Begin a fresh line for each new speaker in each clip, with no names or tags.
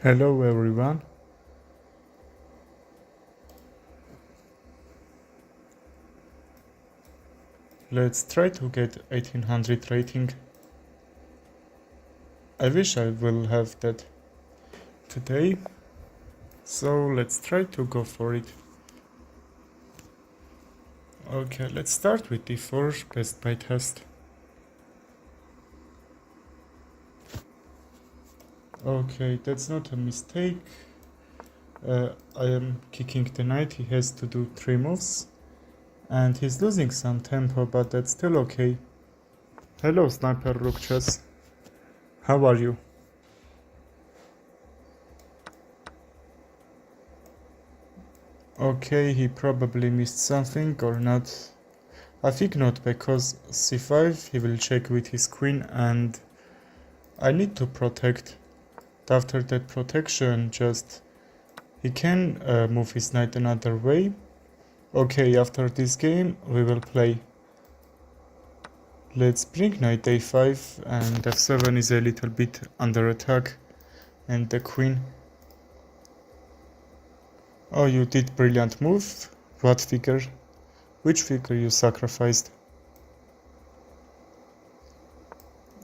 Hello everyone. Let's try to get 1800 rating. I wish I will have that today. So let's try to go for it. Okay, let's start with d4 best by test. Okay, that's not a mistake. I am kicking the knight. He has to do 3 moves. And he's losing some tempo, but that's still okay. Hello Sniper Rook Chess. How are you? Okay, he probably missed something or not. I think not, because c5 he will check with his queen and I need to protect. After that protection, just he can move his knight another way. Okay, after this game we will play. Let's bring knight a5 and f7 is a little bit under attack and the queen. Oh, you did brilliant move. What figure? Which figure you sacrificed?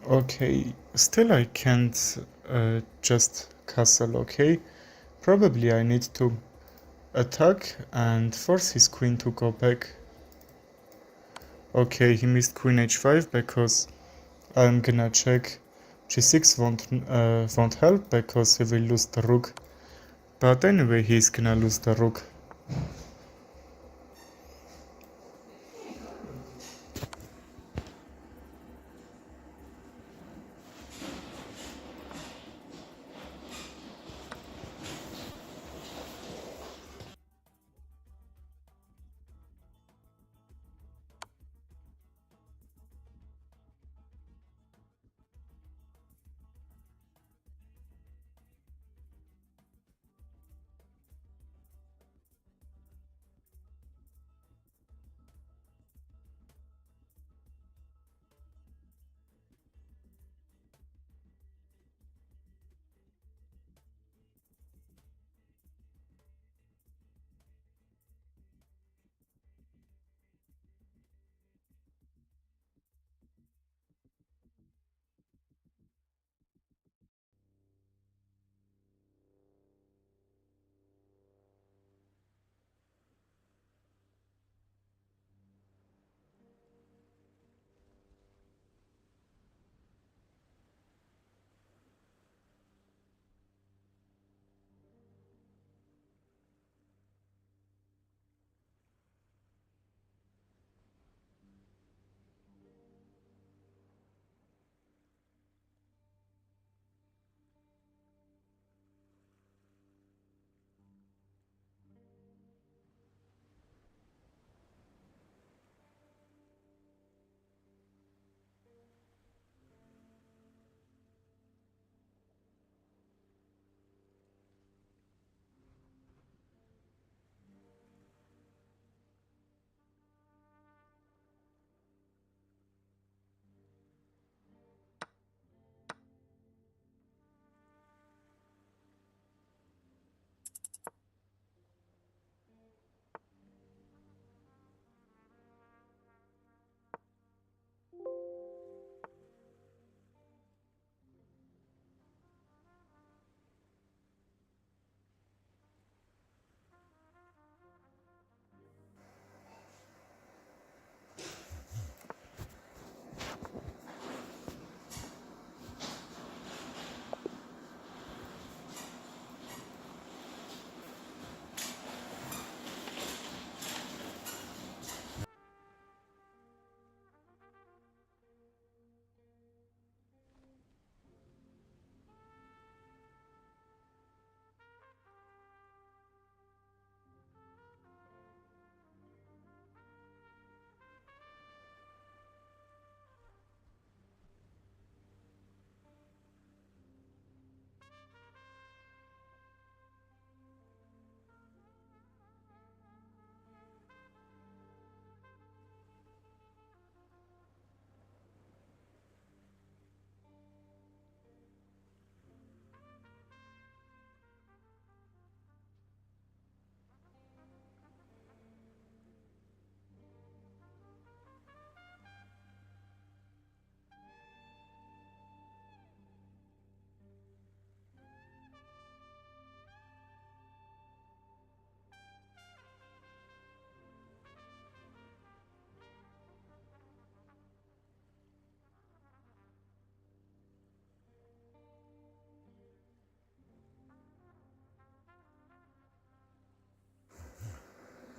Okay, still I can't just castle, okay? Probably I need to attack and force his queen to go back. Okay, he missed queen h5 because I'm gonna check g6 won't help because he will lose the rook. But anyway, he's gonna lose the rook.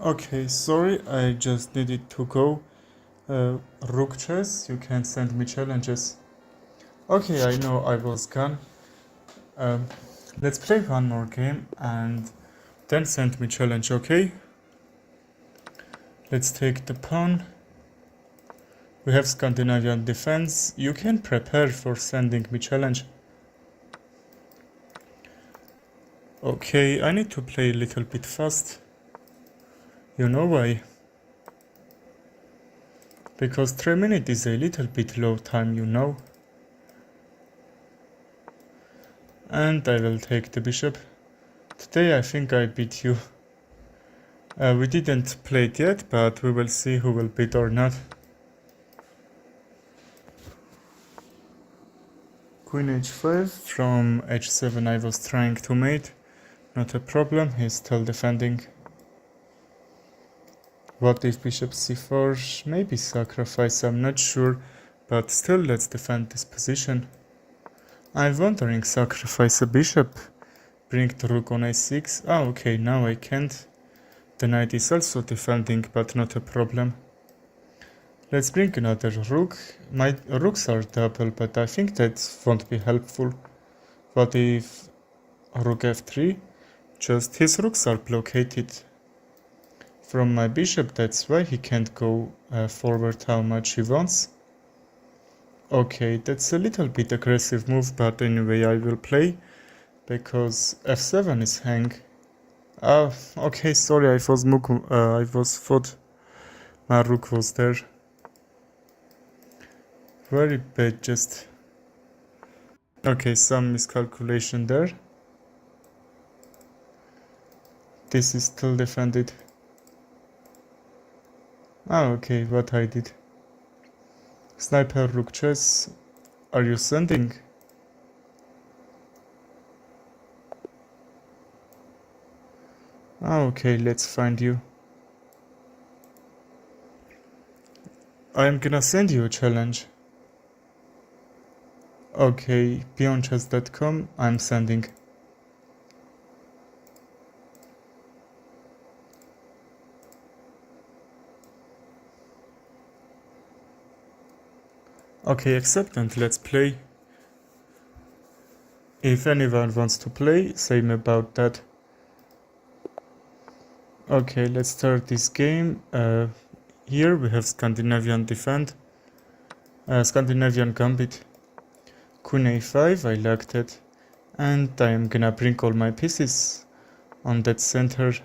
Okay, sorry, I just needed to go. Rook chess, you can send me challenges. Okay, I know I was gone. Um, let's play one more game and then send me challenge, okay? Let's take the pawn. We have Scandinavian defense. You can prepare for sending me challenge. Okay, I need to play a little bit fast. You know why? Because 3 minutes is a little bit low time, you know. And I will take the bishop. Today I think I beat you. We didn't play it yet, but we will see who will beat or not. Queen h5, from h7 I was trying to mate. Not a problem, he's still defending. What if bishop c4? Maybe sacrifice, I'm not sure. But still, let's defend this position. I'm wondering, sacrifice a bishop. Bring the rook on a6. Ah, okay, now I can't. The knight is also defending, but not a problem. Let's bring another rook. My rooks are double, but I think that won't be helpful. What if rook f3? Just his rooks are blockaded from my bishop, that's why he can't go forward how much he wants. Okay, that's a little bit aggressive move, but anyway I will play, because f7 is hang. Okay, sorry, I was thought my rook was there. Very bad, just... Okay, some miscalculation there. This is still defended. Okay, what I did. Sniper rook chess. Are you sending? Okay, let's find you. I'm gonna send you a challenge. Okay, peonchess.com, I'm sending. Okay, accept and let's play. If anyone wants to play, say me about that. Okay, let's start this game. Here we have Scandinavian defend. Scandinavian gambit. Queen a5, I like that. And I am gonna bring all my pieces on that center.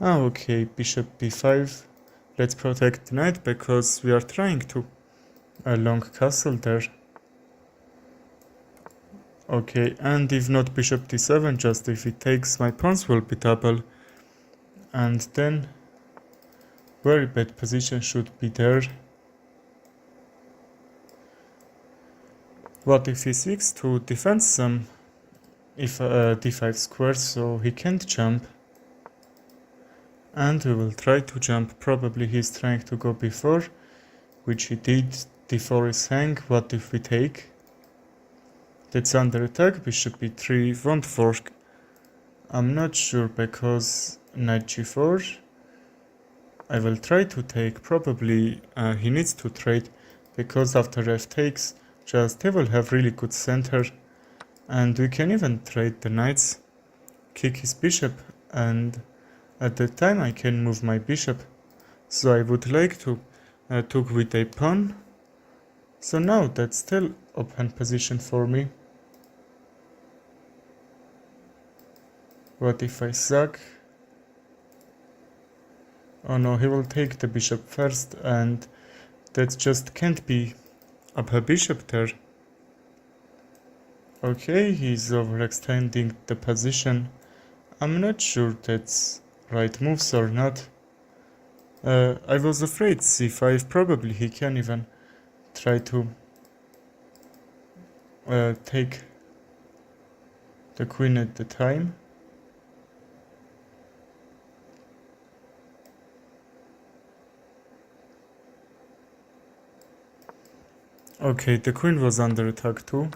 Okay, bishop b5. Let's protect the knight because we are trying to a long castle there. Okay, and if not bishop d7, just if it takes, my pawns will be double. And then very bad position should be there. What if e6 to defend some if d5 square, so he can't jump. And we will try to jump. Probably he's trying to go before, which he did. d4 is hang. What if we take? That's under attack. Bishop e3 won't fork. I'm not sure because knight g4. I will try to take. Probably he needs to trade because after f takes, just he will have really good center. And we can even trade the knights, kick his bishop, and at that time I can move my bishop. So I would like to took with a pawn. So now that's still open position for me. What if I suck? Oh no, he will take the bishop first, and that just can't be up a bishop there. Okay, he's overextending the position. I'm not sure that's right moves or not. I was afraid c5, probably he can even try to take the queen at the time. Okay, the queen was under attack too.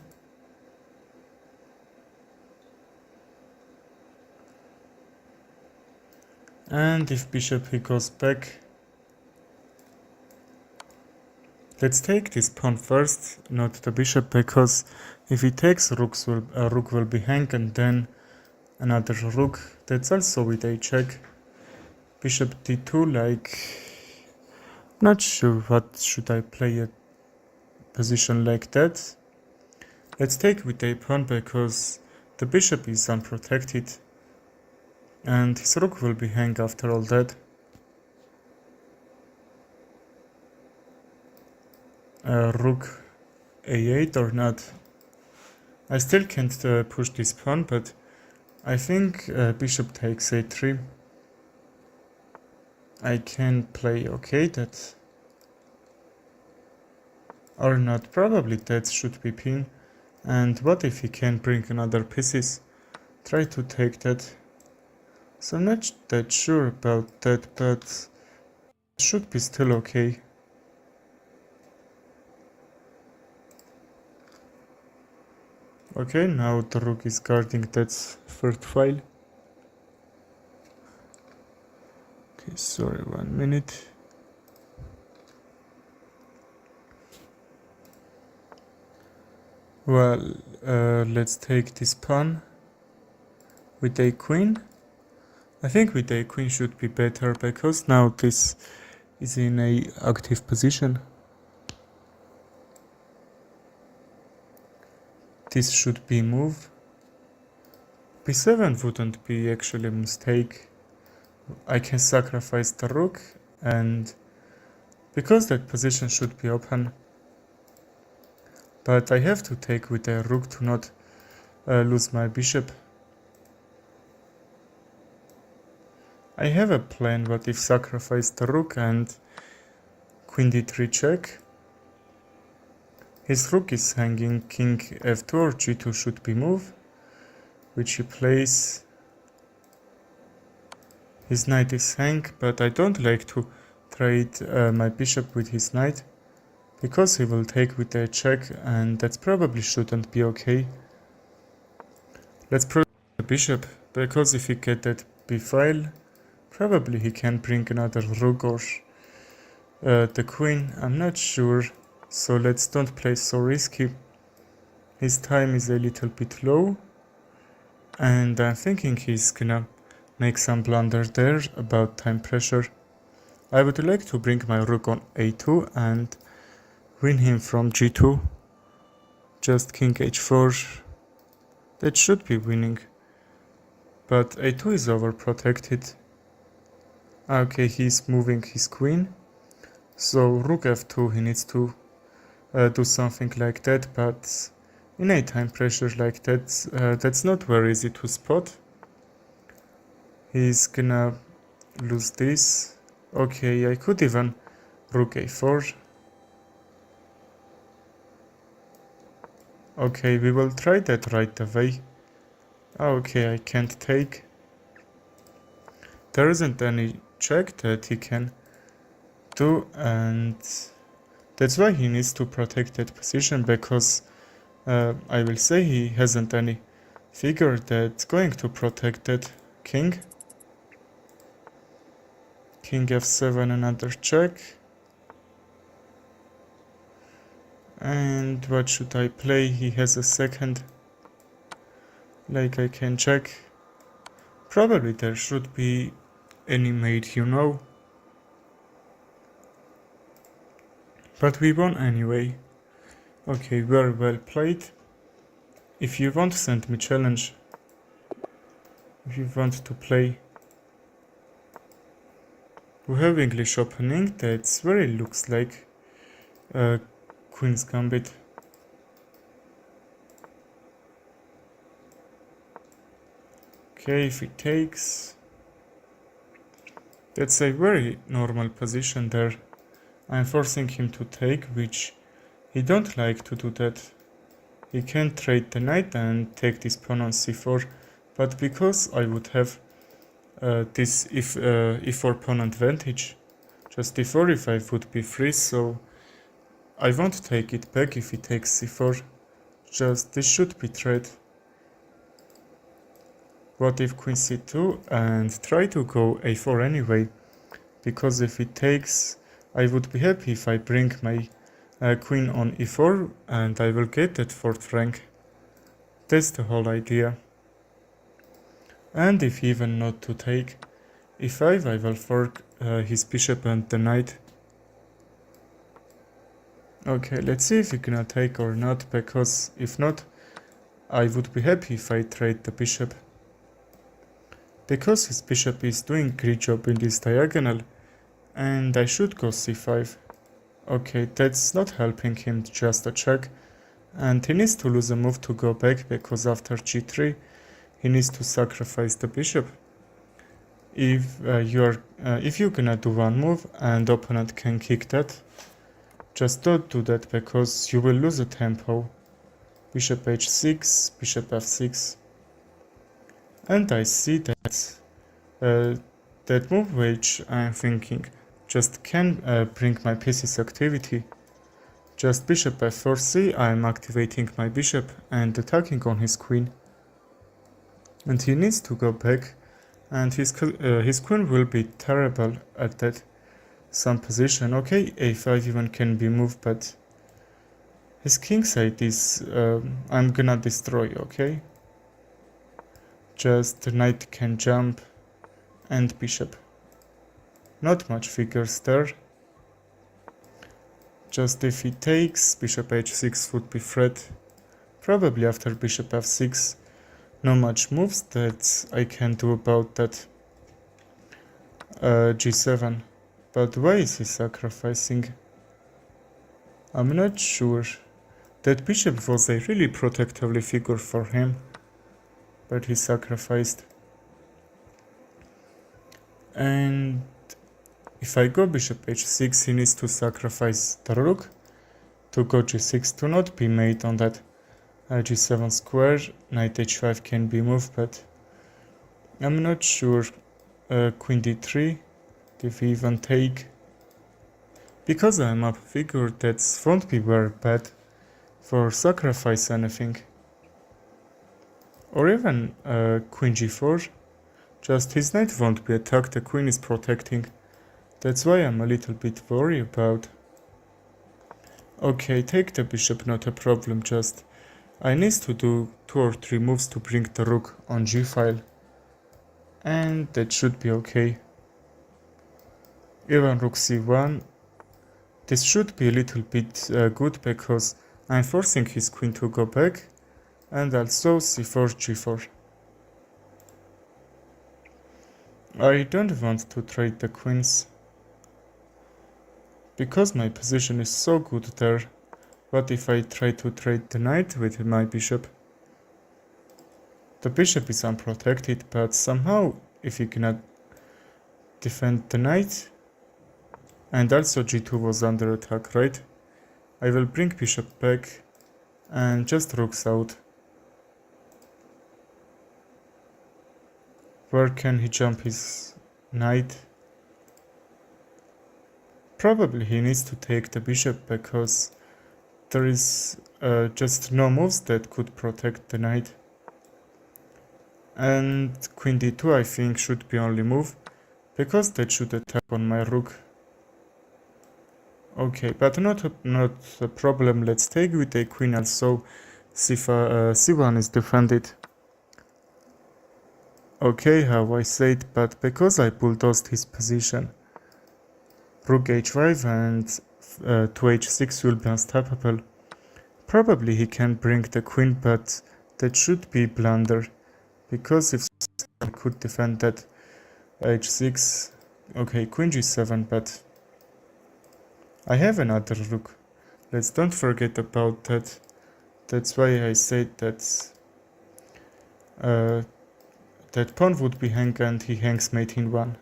And if bishop he goes back, let's take this pawn first, not the bishop, because if he takes rook will be hang, and then another rook. That's also with a check. Bishop d2, like, not sure what should I play a position like that. Let's take with a pawn because the bishop is unprotected and his rook will be hang after all that. Rook a8 or not. I still can't push this pawn, but I think bishop takes a3. I can play okay that or not. Probably that should be pin. And what if he can bring another pieces? Try to take that. So I'm not that sure about that, but it should be still okay. Okay, now the rook is guarding that third file. Okay, sorry, 1 minute. Well, let's take this pawn with a queen. I think with a queen should be better because now this is in a active position. This should be move. b7 wouldn't be actually a mistake. I can sacrifice the rook, and because that position should be open, but I have to take with a rook to not lose my bishop. I have a plan. What if sacrifice the rook and queen d3 check? His rook is hanging, king f2 or g2 should be move, which he plays. His knight is hang, but I don't like to trade my bishop with his knight, because he will take with a check, and that probably shouldn't be okay. Let's protect the bishop, because if he get that b file, probably he can bring another rook or the queen, I'm not sure. So let's don't play so risky. His time is a little bit low, and I'm thinking he's gonna make some blunder there about time pressure. I would like to bring my rook on a2 and win him from g2. Just king h4. That should be winning. But a2 is overprotected. Okay, he's moving his queen. So rook f2, he needs to do something like that, but in a time pressure like that, that's not very easy to spot. He's gonna lose this. Okay, I could even rook a4. Okay, we will try that right away. Okay, I can't take. There isn't any check that he can do, and that's why he needs to protect that position, because I will say he hasn't any figure that's going to protect that king. King f7, another check. And what should I play? He has a second. Like, I can check. Probably there should be any mate, you know. But we won anyway. Okay, very well played. If you want to send me challenge, if you want to play, we have English opening. That's very looks like Queen's Gambit. Okay, if he takes, that's a very normal position there. I'm forcing him to take, which he don't like to do that. He can trade the knight and take this pawn on c4, but because I would have this e4 pawn advantage, just d4 would be free, so I won't take it back if he takes c4. Just this should be trade. What if queen c2 and try to go a4 anyway? Because if it takes, I would be happy if I bring my queen on e4 and I will get that 4th rank. That's the whole idea. And if even not to take e5, I will fork his bishop and the knight. Okay, let's see if he gonna take or not, because if not, I would be happy if I trade the bishop. Because his bishop is doing great job in this diagonal, and I should go c5. Okay, that's not helping him, just a check. And he needs to lose a move to go back, because after g3, he needs to sacrifice the bishop. If you're gonna do one move and opponent can kick that, just don't do that, because you will lose a tempo. Bishop h6, bishop f6. And I see that that move which I'm thinking just can bring my piece's activity. Just bishop f4c, I'm activating my bishop and attacking on his queen. And he needs to go back, and his queen will be terrible at that some position. Okay, a5 even can be moved, but his king side is I'm gonna destroy. Okay, just the knight can jump and bishop. Not much figures there. Just if he takes, bishop h6 would be threat. Probably after bishop f6. No much moves that I can do about that. G7. But why is he sacrificing? I'm not sure. That bishop was a really protectively figure for him, but he sacrificed. And if I go bishop h6, he needs to sacrifice the rook to go g6 to not be made on that g7 square. Knight h5 can be moved, but I'm not sure. Queen d3, if we even take, because I'm up figure, that won't be very bad for sacrifice anything. Or even queen g4, just his knight won't be attacked, the queen is protecting. That's why I'm a little bit worried about. Okay, take the bishop, not a problem, just I need to do 2 or 3 moves to bring the rook on g-file. And that should be okay. Even rook c1. This should be a little bit good, because I'm forcing his queen to go back. And also c4, g4. I don't want to trade the queens, because my position is so good there. What if I try to trade the knight with my bishop? The bishop is unprotected, but somehow if you cannot defend the knight, and also g2 was under attack, right? I will bring bishop back and just rooks out. Where can he jump his knight? Probably he needs to take the bishop, because there is just no moves that could protect the knight. And queen d2 I think should be only move, because that should attack on my rook. Okay, but not a problem. Let's take with a queen also. c1 is defended. Okay, how I said, but because I bulldozed his position, rook h5 and to h6 will be unstoppable. Probably he can bring the queen, but that should be blunder, because if I could defend that h6, okay, queen g7, but I have another rook. Let's don't forget about that. That's why I said that that pawn would be hang and he hangs mate in 1,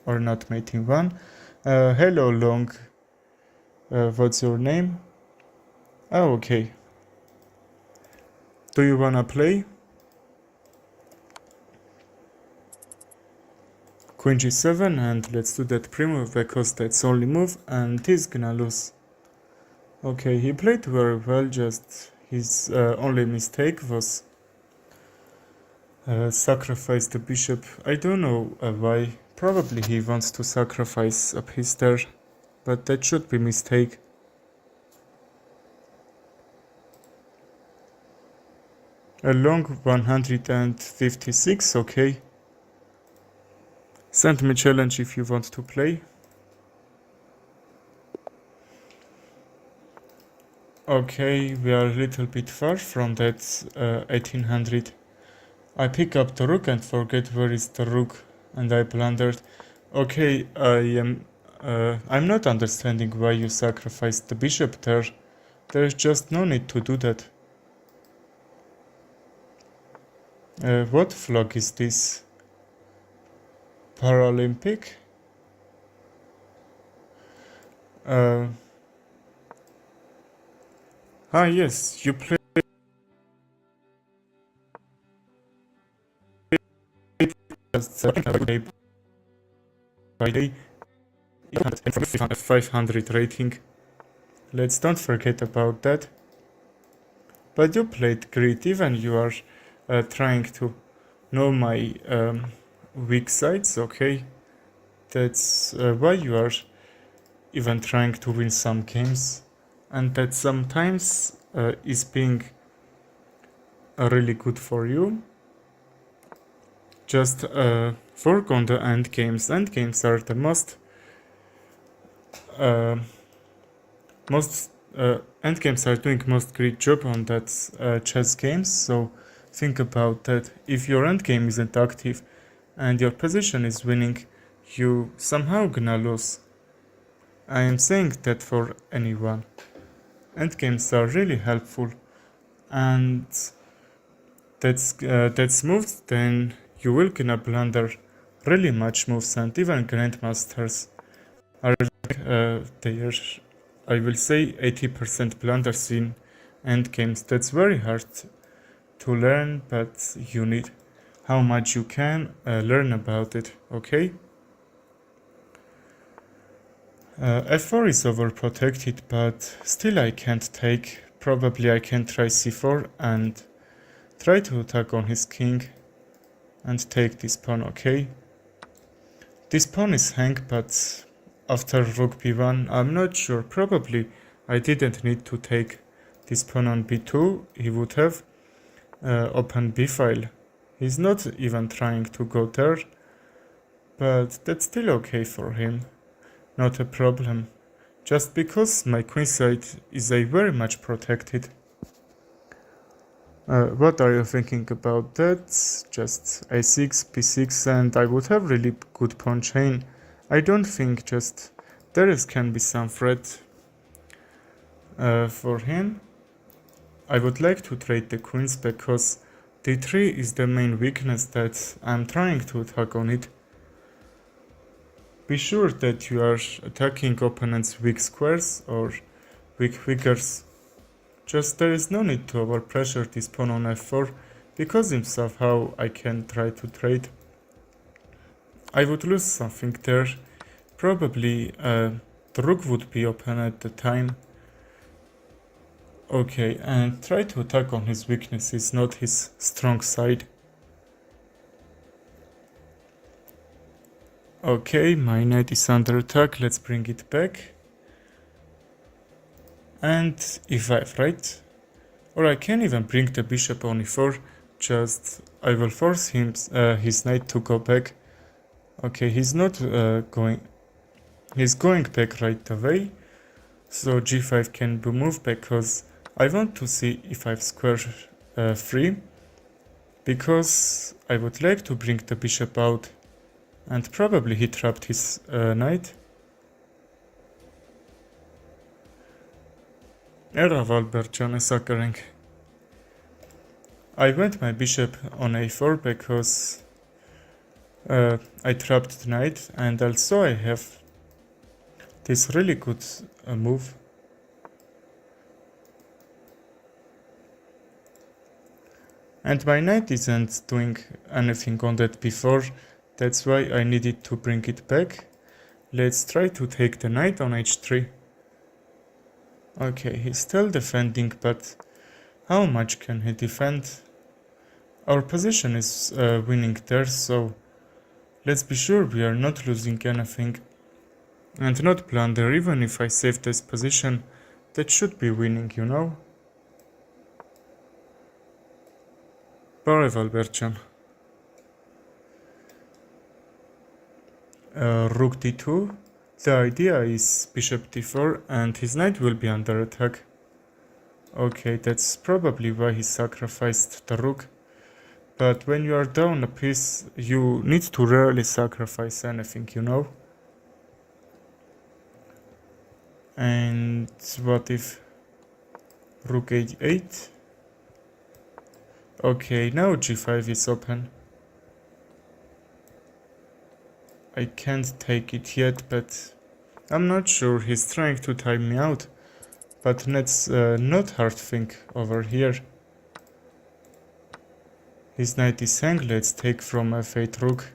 or not mate in 1. Hello long, what's your name? Oh, okay. Do you wanna play? Queen g7, and let's do that pre-move, because that's only move and he's gonna lose. Okay, he played very well, just his only mistake was sacrifice the bishop. I don't know why. Probably he wants to sacrifice a piece there, but that should be mistake. A long 156, okay. Send me challenge if you want to play. Okay, we are a little bit far from that 1800. I pick up the rook and forget where is the rook, and I blundered. Okay, I'm not understanding why you sacrificed the bishop there. There is just no need to do that. What flag is this? Paralympic? Yes, you play just day by day. 500 rating. Let's don't forget about that. But you played great, even you are trying to know my weak sides, okay? That's why you are even trying to win some games, and that sometimes is being really good for you. Just work on the end games. End games are the most end games are doing most great job on that chess games. So think about that. If your end game isn't active and your position is winning, you somehow gonna lose. I am saying that for anyone. End games are really helpful, and that's moves. Then you will gonna blunder really much moves, and even grandmasters are they are, I will say, 80% blunders in end games. That's very hard to learn, but you need how much you can learn about it, okay? F4 is overprotected, but still I can't take. Probably I can try c4 and try to attack on his king and take this pawn, okay? This pawn is hang, but after rook b1, I'm not sure. Probably I didn't need to take this pawn on b2. He would have opened b file. He's not even trying to go there, but that's still okay for him. Not a problem. Just because my queenside is a very much protected. What are you thinking about that? Just a6, b6, and I would have really good pawn chain. I don't think just there can be some threat for him. I would like to trade the queens because d3 is the main weakness that I'm trying to attack on it. Be sure that you are attacking opponents' weak squares or weak figures. Just there is no need to overpressure this pawn on f4 because himself how I can try to trade. I would lose something there. Probably the rook would be open at the time. Okay, and try to attack on his weakness is not his strong side. Okay, my knight is under attack, let's bring it back. And e5, right? Or I can even bring the bishop on e4, just I will force him, his knight to go back. Okay, he's not he's going back right away, so g5 can be moved because I want to see e5 square free, because I would like to bring the bishop out, and probably he trapped his knight. Era Valbertjane suckering. I went my bishop on a4 because I trapped the knight, and also I have this really good move. And my knight isn't doing anything on that before, that's why I needed to bring it back. Let's try to take the knight on h3. Okay, he's still defending, but how much can he defend? Our position is winning there, so let's be sure we are not losing anything and not blunder. Even if I save this position, that should be winning, you know? Բարև Ալբերտյան. Rook d2. The idea is bishop d4 and his knight will be under attack. Okay, that's probably why he sacrificed the rook. But when you are down a piece, you need to rarely sacrifice anything, you know? And what if rook h8? Okay, now g5 is open. I can't take it yet, but I'm not sure. He's trying to time me out. But let's not hard think over here. His knight is hanged. Let's take from f8 rook.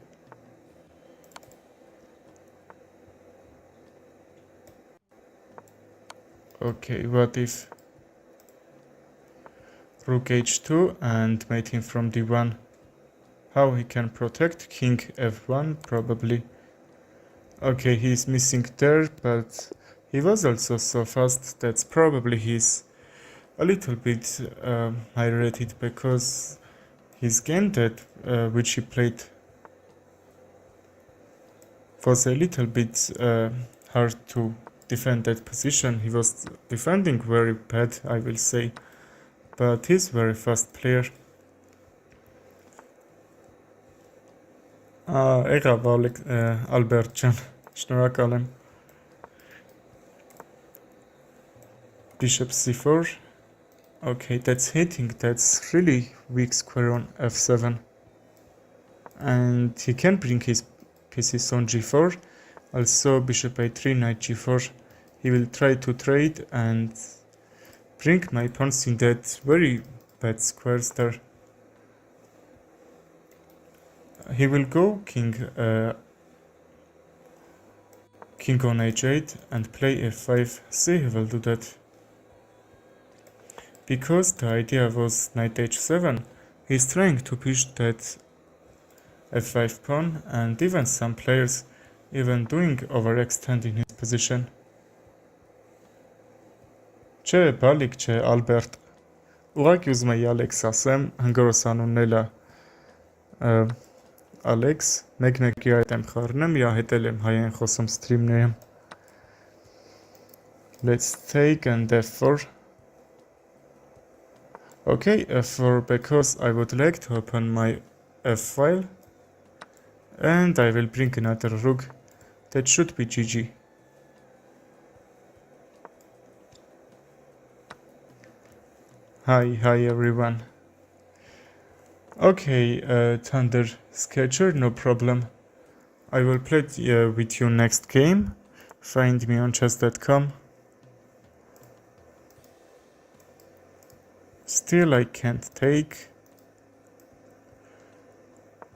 Okay, what if rook h2 and mating from d1? How he can protect? King f1 probably. Okay, he's missing there, but he was also so fast. That's probably he's a little bit high rated because his game that which he played was a little bit hard to defend that position. He was defending very bad, I will say, but he's very fast player. Եղավ Ալբերտ ջան, շնորհակալ եմ. Bishop c4. Okay, that's hitting. That's really weak square on f7. And he can bring his pieces on g4. Also bishop a3, knight g4. He will try to trade and bring my pawns in that very bad squares there. He will go king on h8 and play f5. See, he will do that. Because the idea was knight h7, he's trying to push that f5 pawn, and even some players even doing overextending his position. Չէ, բալիկ չէ, Ալբերտ. Ուղղակի ուզում եի Ալեքս ասեմ, հնգորոս անունն էլ է Ալեքս, մեկ-մեկի այդ եմ խառնում, իա հետել եմ հայերեն խոսում սթրիմներում. Let's take and f4. Okay, f4 because I would like to open my f file and I will bring another rook. That should be GG. Hi everyone. Okay, Thunder Sketcher, no problem. I will play with you next game. Find me on chess.com. Still I can't take.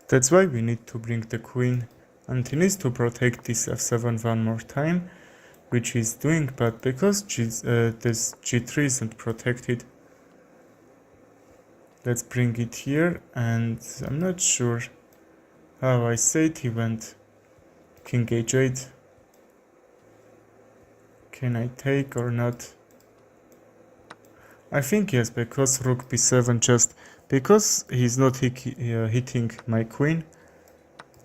That's why we need to bring the queen, and he needs to protect this f7 one more time, which he's doing, but because this g3 isn't protected, let's bring it here, and I'm not sure how I said he went king h8. Can I take or not? I think yes, because rook b7, just because he's not hitting my queen,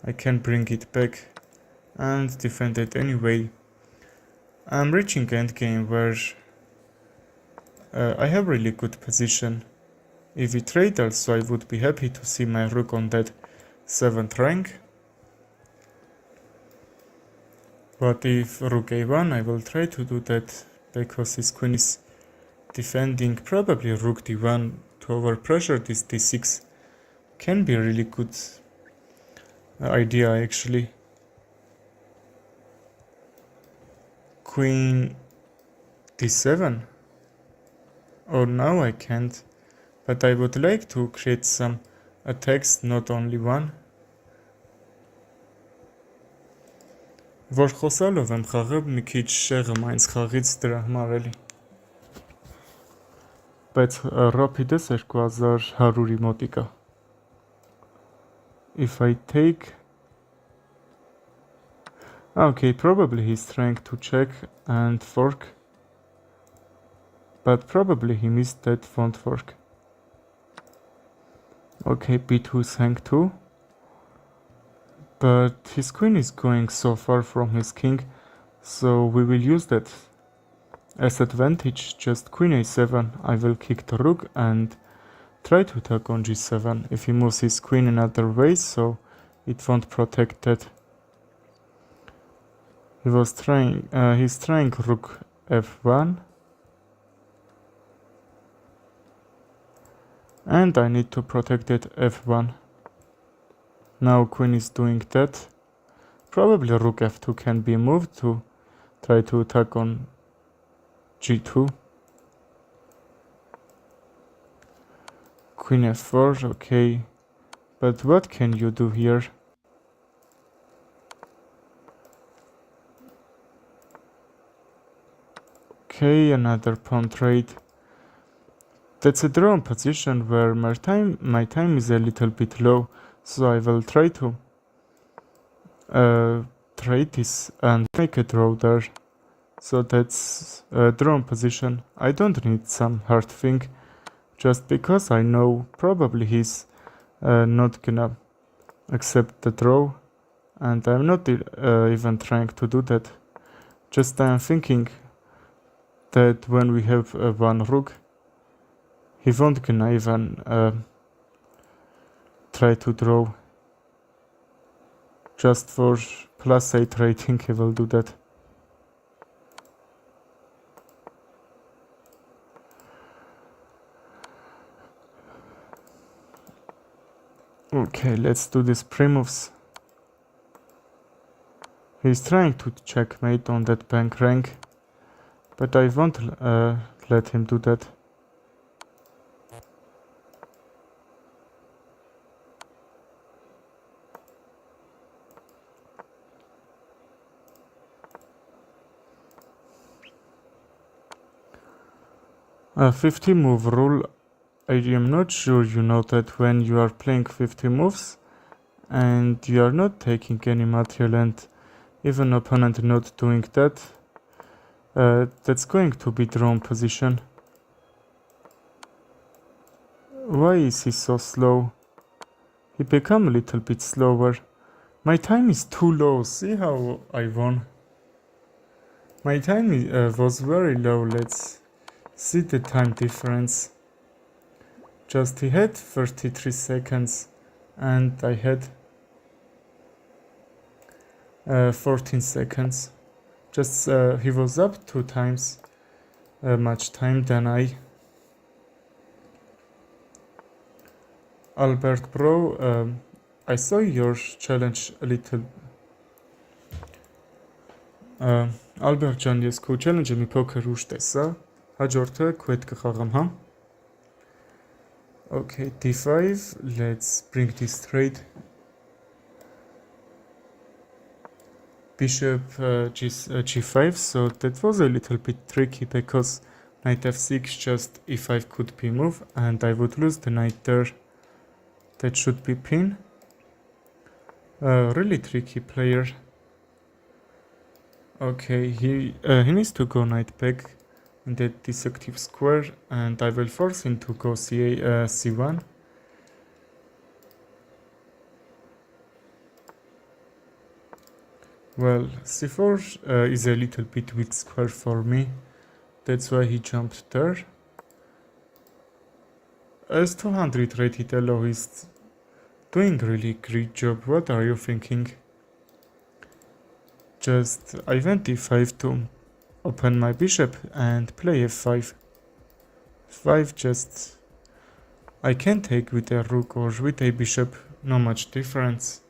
I can bring it back and defend it anyway. I'm reaching endgame where I have really good position. If we trade also, I would be happy to see my rook on that 7th rank. But if rook a1, I will try to do that because his queen is defending. Probably rook d1 to overpressure this d6 can be a really good idea actually. Queen d7. Oh, now I can't. But I would like to create some attacks, not only one. Որ խոսալով եմ խաղը մի քիչ շեղը այնց խաղից դրա համար էլի։ Բայց rapid-ս 2100-ի մոտիկա։ if I take... Okay, probably he's trying to check and fork. But probably he missed that won't fork. Okay, b2 sank too. But his queen is going so far from his king, so we will use that as advantage. Just queen a7, I will kick the rook and try to attack on g7 if he moves his queen another way, so it won't protect that. He's trying rook f1. And I need to protect that f1. Now queen is doing that. Probably rook f2 can be moved to try to attack on g2. Queen f4, okay. But what can you do here? Okay, another pawn trade. That's a drawn position where my time is a little bit low, so I will try to trade this and make a draw there. So that's a drawn position. I don't need some hard thing, just because I know probably he's not gonna accept the draw, and I'm not even trying to do that. Just I'm thinking that when we have one rook, he won't gonna even try to draw. Just for +8 rating he will do that. Okay, let's do this pre-moves. He's trying to checkmate on that bank rank, but I won't let him do that. A 50 move rule. I am not sure you know that when you are playing 50 moves and you are not taking any material and even opponent not doing that, that's going to be drawn position. Why is he so slow? He become a little bit slower. My time is too low. See how I won? My time was very low. Let's see the time difference. Just he had 33 seconds and I had 14 seconds. Just he was up 2 times much time than I. Albert Bro, I saw your challenge a little. Albert ջան, ես քո challenge-ը մի փոքր ուշ տեսա։ Հաջորդը քո հետ կխաղամ, հա։ Okay, d5, let's bring this trade. Bishop g5, so that was a little bit tricky because knight f6, just e5 could be moved and I would lose the knight there. That should be pin. Really tricky player. Okay, he needs to go knight back in that dissective square and I will force him to go c1. Well, c4 is a little bit weak square for me, that's why he jumped there. As 200 rated Elo is doing really great job. What are you thinking? Just I went d5 to open my bishop and play f5. f5 just I can take with a rook or with a bishop, no much difference.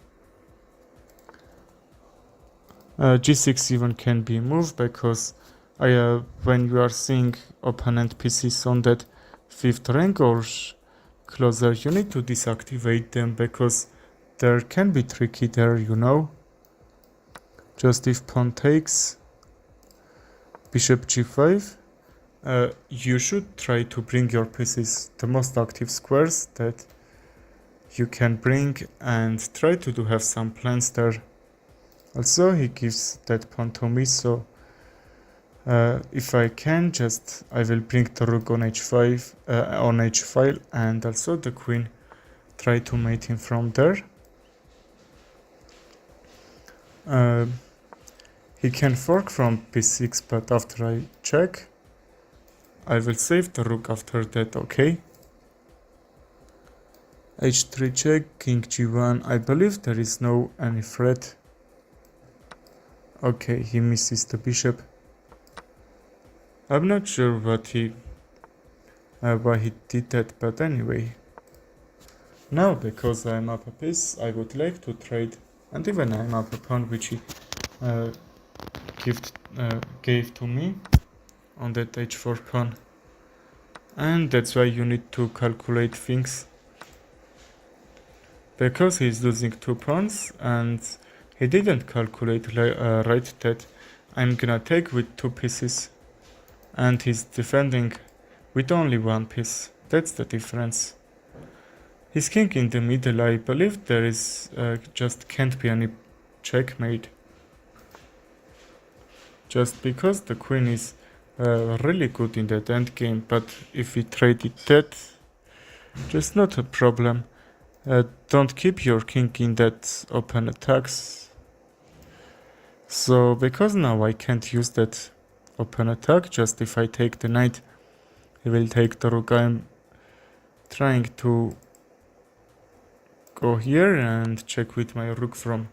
g6 even can be moved because when you are seeing opponent pieces on that 5th rank or closer, you need to deactivate them because there can be tricky there, you know. Just if pawn takes, bishop g5, you should try to bring your pieces the most active squares that you can bring and try to have some plans there. Also, he gives that pawn to me, so if I can, I will bring the rook on h5, on h5, and also the queen, try to mate him from there. He can fork from p6, but after I check, I will save the rook after that, okay? h3 check, king g1, I believe there is no any threat. Okay, he misses the bishop. I'm not sure why he did that, but anyway. Now, because I'm up a piece, I would like to trade, and even I'm up a pawn which he gave to me on that h4 pawn. And that's why you need to calculate things. Because he's losing 2 pawns and he didn't calculate right that I'm gonna take with 2 pieces and he's defending with only 1 piece. That's the difference. His king in the middle, I believe there is just can't be any checkmate. Just because the queen is really good in that endgame, but if we traded that, just not a problem. Don't keep your king in that open attacks. So because now I can't use that open attack, just if I take the knight, he will take the rook. I'm trying to go here and check with my rook from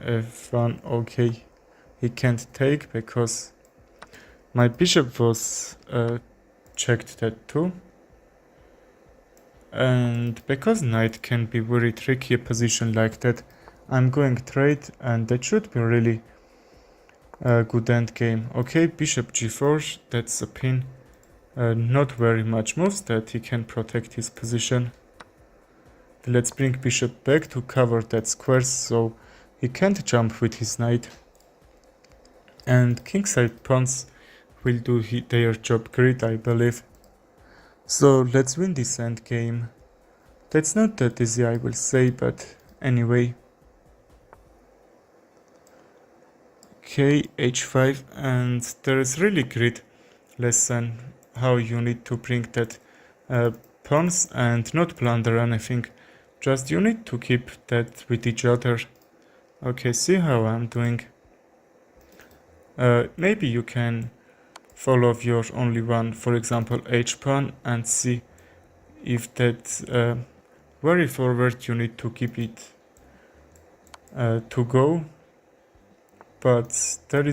f1. Okay, he can't take because my bishop was checked that too. And because knight can be very tricky a position like that, I'm going trade, and that should be really a good endgame. Okay, bishop g4, that's a pin. Not very much moves that he can protect his position. Let's bring bishop back to cover that square so he can't jump with his knight. And kingside pawns will do their job great, I believe. So let's win this endgame. That's not that easy, I will say, but anyway. Okay, h5, and there is really great lesson how you need to bring that pawns and not plunder anything. Just you need to keep that with each other. Okay, see how I'm doing. Maybe you can follow your only one, for example h pawn, and see if that very forward you need to keep it to go. But there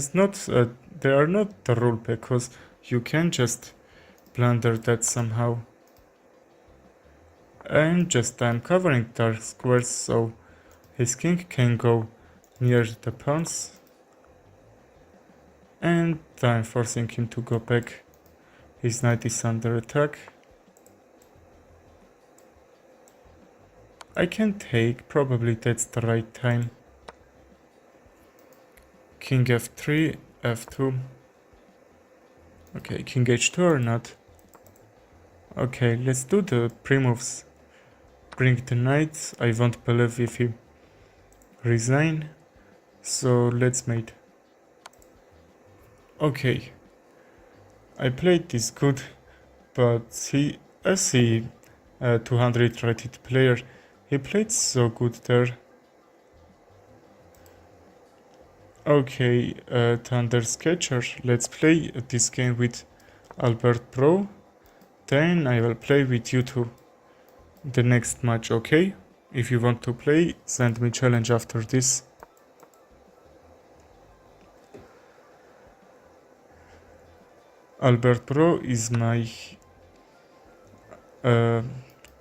are not the rule, because you can just blunder that somehow. And just I'm covering dark squares so his king can go near the pawns. And I'm forcing him to go back. His knight is under attack. I can take, probably that's the right time. King f3, f2. Okay, king h2 or not? Okay, let's do the pre-moves. Bring the knight. I won't believe if he resign. So let's mate. Okay. I played this good, but as he 200 rated player, he played so good there. Okay, Thunder Sketcher, let's play this game with Albert Pro. Then I will play with you two the next match, okay? If you want to play, send me challenge after this. Albert Pro is my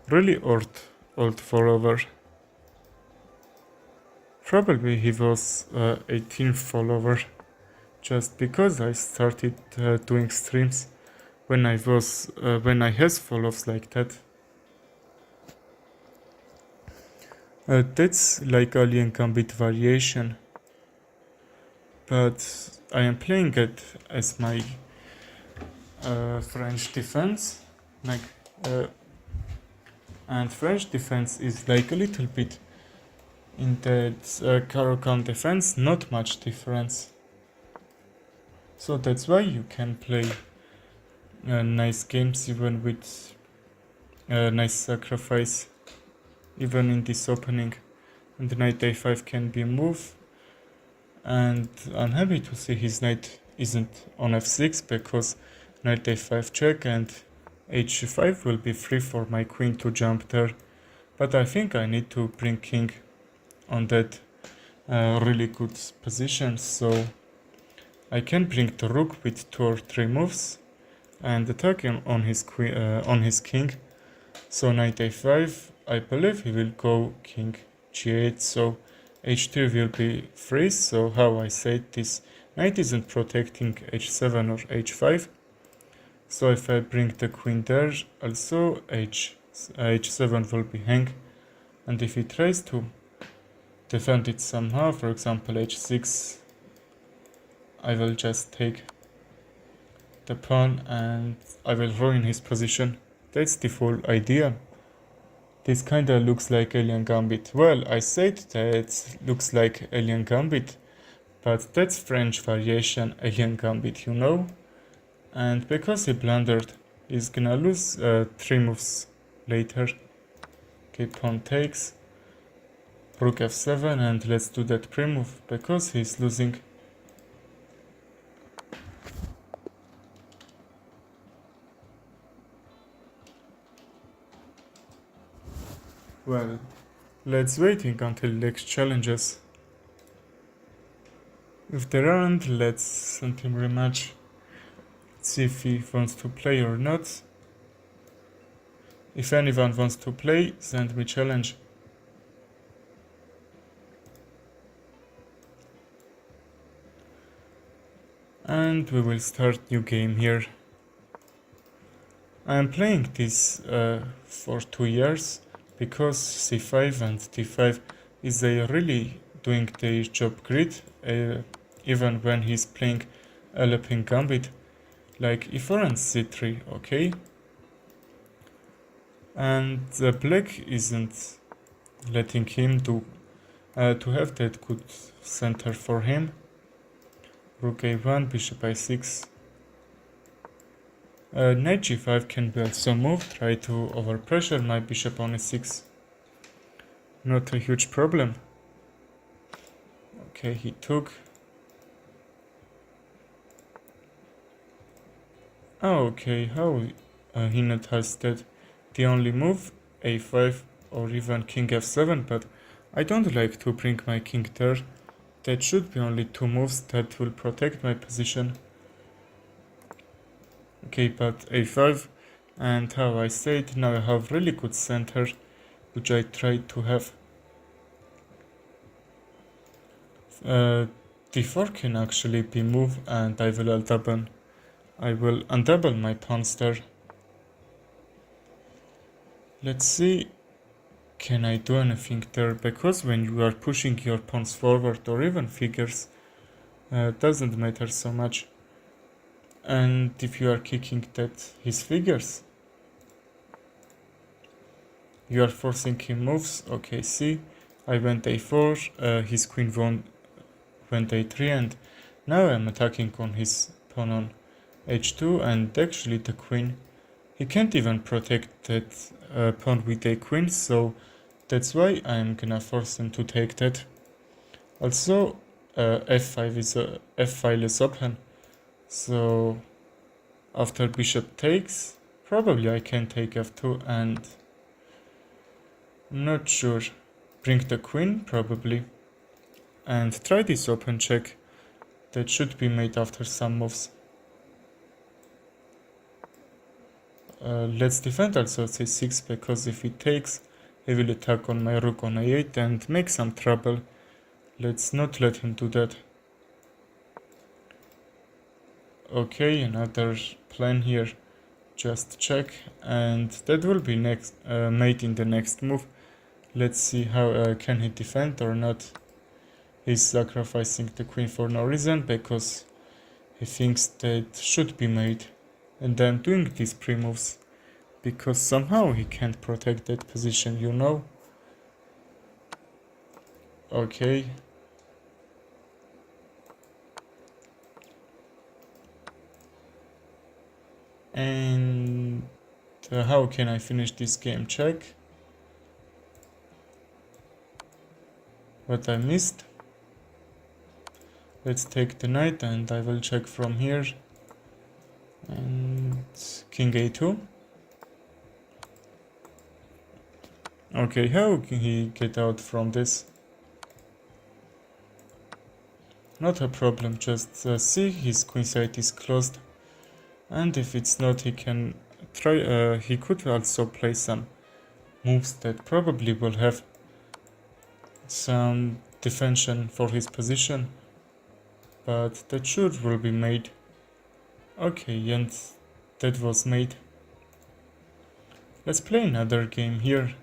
really old follower. Probably he was 18th follower, just because I started doing streams when I had follows like that. That's like Alien Gambit variation, but I am playing it as my French defense, like And French defense is like a little bit in that Caro-Kann defense, not much difference. So that's why you can play nice games even with nice sacrifice, even in this opening. And knight a5 can be moved, and I'm happy to see his knight isn't on f6 because knight a5 check and h5 will be free for my queen to jump there. But I think I need to bring king on that really good position, so I can bring the rook with 2 or 3 moves and attack him on his king. So knight a5, I believe he will go king g8, so h3 will be free. So how I said, this knight isn't protecting h7 or h5. So if I bring the queen there, also h7 will be hang, and if he tries to defend it somehow, for example h6, I will just take the pawn and I will ruin his position. That's the full idea. This kinda looks like Alien Gambit. Well, I said that looks like Alien Gambit, but that's French variation Alien Gambit, you know? And because he blundered, he's gonna lose 3 moves later. Okay, pawn takes, rook f7, and let's do that pre-move because he's losing. Well, let's waiting until next challenges. If there aren't, let's send him rematch. See if he wants to play or not. If anyone wants to play, send me challenge. And we will start new game here. I am playing this for 2 years because c5 and d5 is really doing their job great, even when he's playing Alien Gambit, like e4 and c3, okay? And the black isn't letting him do to have that good center for him. Rook a1, bishop i6. Knight g5 can be also moved, try to overpressure my bishop on e6. Not a huge problem. Okay, he took. Oh, okay, how he not has that? The only move, a5 or even king f7, but I don't like to bring my king there. That should be only 2 moves that will protect my position. Okay, but a5, and how I said, now I have really good center, which I tried to have. d4 can actually be moved, and I will undouble my pawns there. Let's see, can I do anything there? Because when you are pushing your pawns forward or even figures, doesn't matter so much. And if you are kicking his figures, you are forcing him moves. Okay, see, I went a4, his queen went a3, and now I'm attacking on his pawn on h2, and actually the queen, he can't even protect that pawn with a queen, so that's why I'm gonna force him to take that. Also, f file is open, so after bishop takes, probably I can take f2, and I'm not sure, bring the queen probably, and try this open check that should be made after some moves. Let's defend also c6, because if he takes, he will attack on my rook on a8 and make some trouble. Let's not let him do that. Okay, another plan here, just check, and that will be next made in the next move. Let's see how can he defend or not. He's sacrificing the queen for no reason, because he thinks that should be made, and I'm doing these pre-moves because somehow he can't protect that position, you know? Okay. And how can I finish this game? Check what I missed. Let's take the knight and I will check from here. And king a2. Okay, how can he get out from this? Not a problem, just see his queenside is closed. And if it's not, he can try. He could also play some moves that probably will have some defension for his position, but that should will be made. Okay, and that was made. Let's play another game here.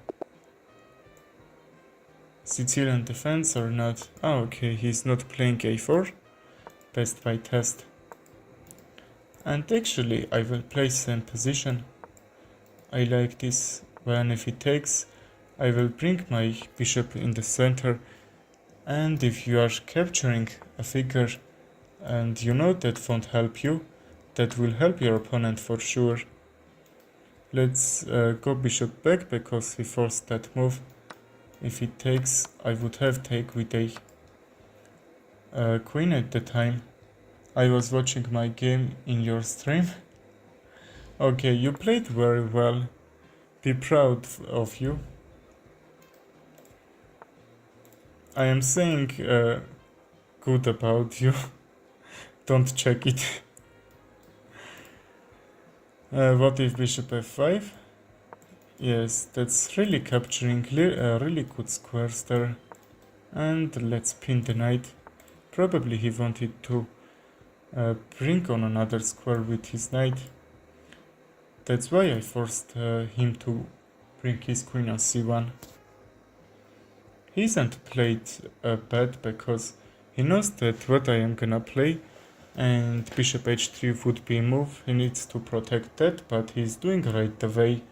Sicilian defense or not? Oh, okay, he's not playing a4. Best by test. And actually, I will play same position. I like this. When if he takes, I will bring my bishop in the center. And if you are capturing a figure and you know that won't help you, that will help your opponent for sure. Let's go bishop back because he forced that move. If he takes, I would have take with a queen at the time. I was watching my game in your stream. Okay, you played very well. Be proud of you. I am saying good about you. Don't check it. What if bishop f5? Yes, that's really capturing really good squares there. And let's pin the knight. Probably he wanted to bring on another square with his knight. That's why I forced him to bring his queen on c1. He isn't played bad because he knows that what I am gonna play and bishop h3 would be a move. He needs to protect that, but he's doing right the way.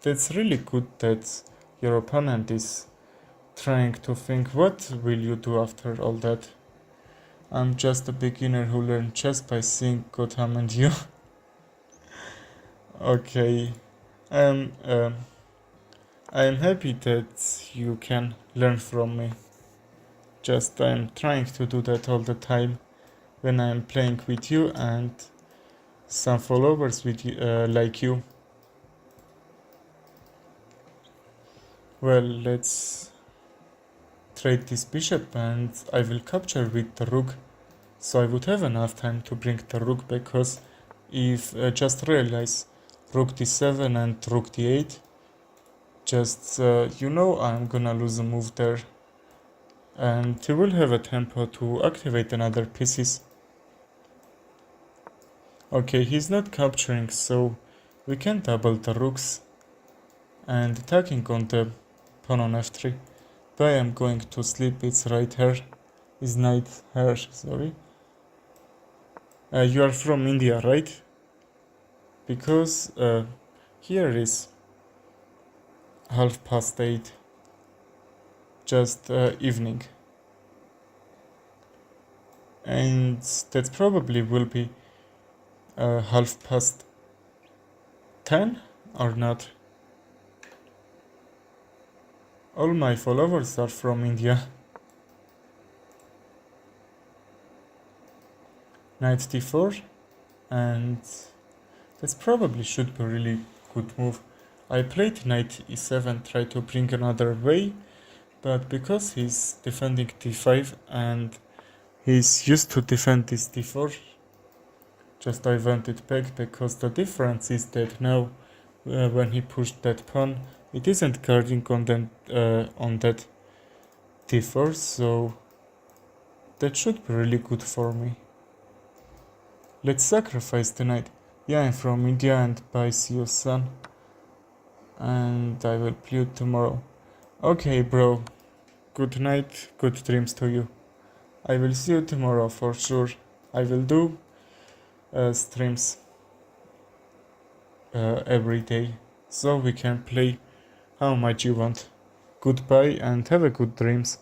That's really good that your opponent is trying to think what will you do after all that. I'm just a beginner who learned chess by seeing Gotham and you. Okay. Um, I am happy that you can learn from me. Just I'm trying to do that all the time when I'm playing with you and some followers with you, like you. Well, let's trade this bishop and I will capture with the rook. So I would have enough time to bring the rook because if just realize rook d7 and rook d8, just you know I'm gonna lose a move there. And he will have a tempo to activate another pieces. Okay, he's not capturing, so we can double the rooks and attacking on the pawn on f3. But I am going to sleep its right hair, his knight hair, sorry. You are from India, right? Because here is 8:30, just evening. And that probably will be 10:30 or not. All my followers are from India. Knight d4, and this probably should be a really good move. I played knight e7, try to bring another way, but because he's defending d5 and he's used to defend this d4, just I went it back because the difference is that now when he pushed that pawn, it isn't guarding on that d4, so that should be really good for me. Let's sacrifice the knight. Yeah, I'm from India and bye, see you son. And I will play you tomorrow. Okay, bro. Good night, good dreams to you. I will see you tomorrow for sure. I will do streams every day. So we can play how much you want. Goodbye and have a good dreams.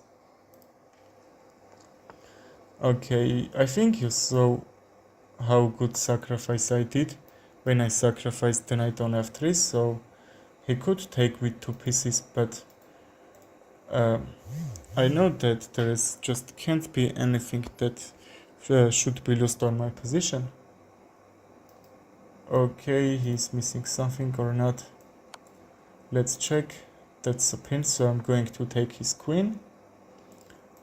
Okay, I think you saw how good sacrifice I did when I sacrificed the knight on f3, so he could take with 2 pieces, but I know that there is just can't be anything that should be lost on my position. Okay, he's missing something or not. Let's check. That's a pin, so I'm going to take his queen.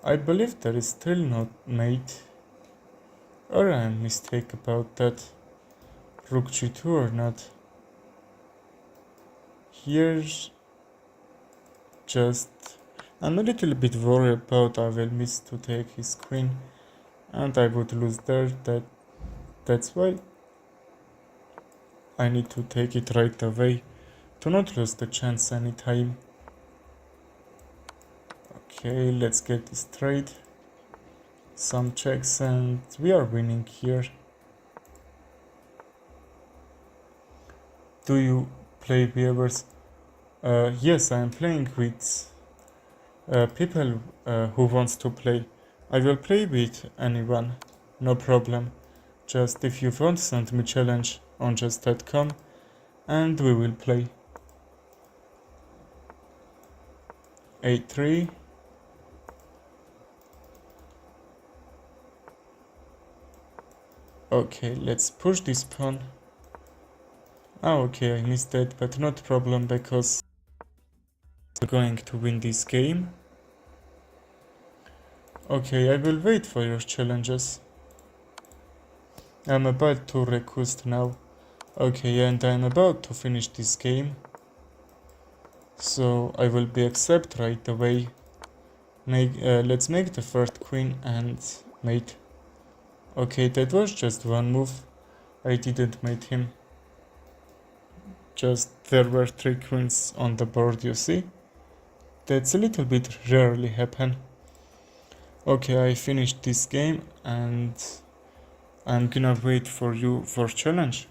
I believe there is still not mate. Or I'm mistaken about that. Rook g2 or not. Here's just... I'm a little bit worried about I will miss to take his queen. And I would lose there. That's why I need to take it right away. To not lose the chance anytime. Okay, let's get this trade. Some checks and we are winning here. Do you play viewers? Yes, I am playing with people who wants to play. I will play with anyone, no problem. Just if you want, send me challenge on just.com and we will play. A3. Okay, let's push this pawn. Ah, okay, I missed that, but not problem because I'm going to win this game. Okay, I will wait for your challenges. I'm about to request now. Okay, and I'm about to finish this game. So I will be accept right away. Let's make the first queen and mate. Okay, that was just one move. I didn't mate him. Just there were 3 queens on the board, you see? That's a little bit rarely happen. Okay, I finished this game and I'm gonna wait for you for challenge.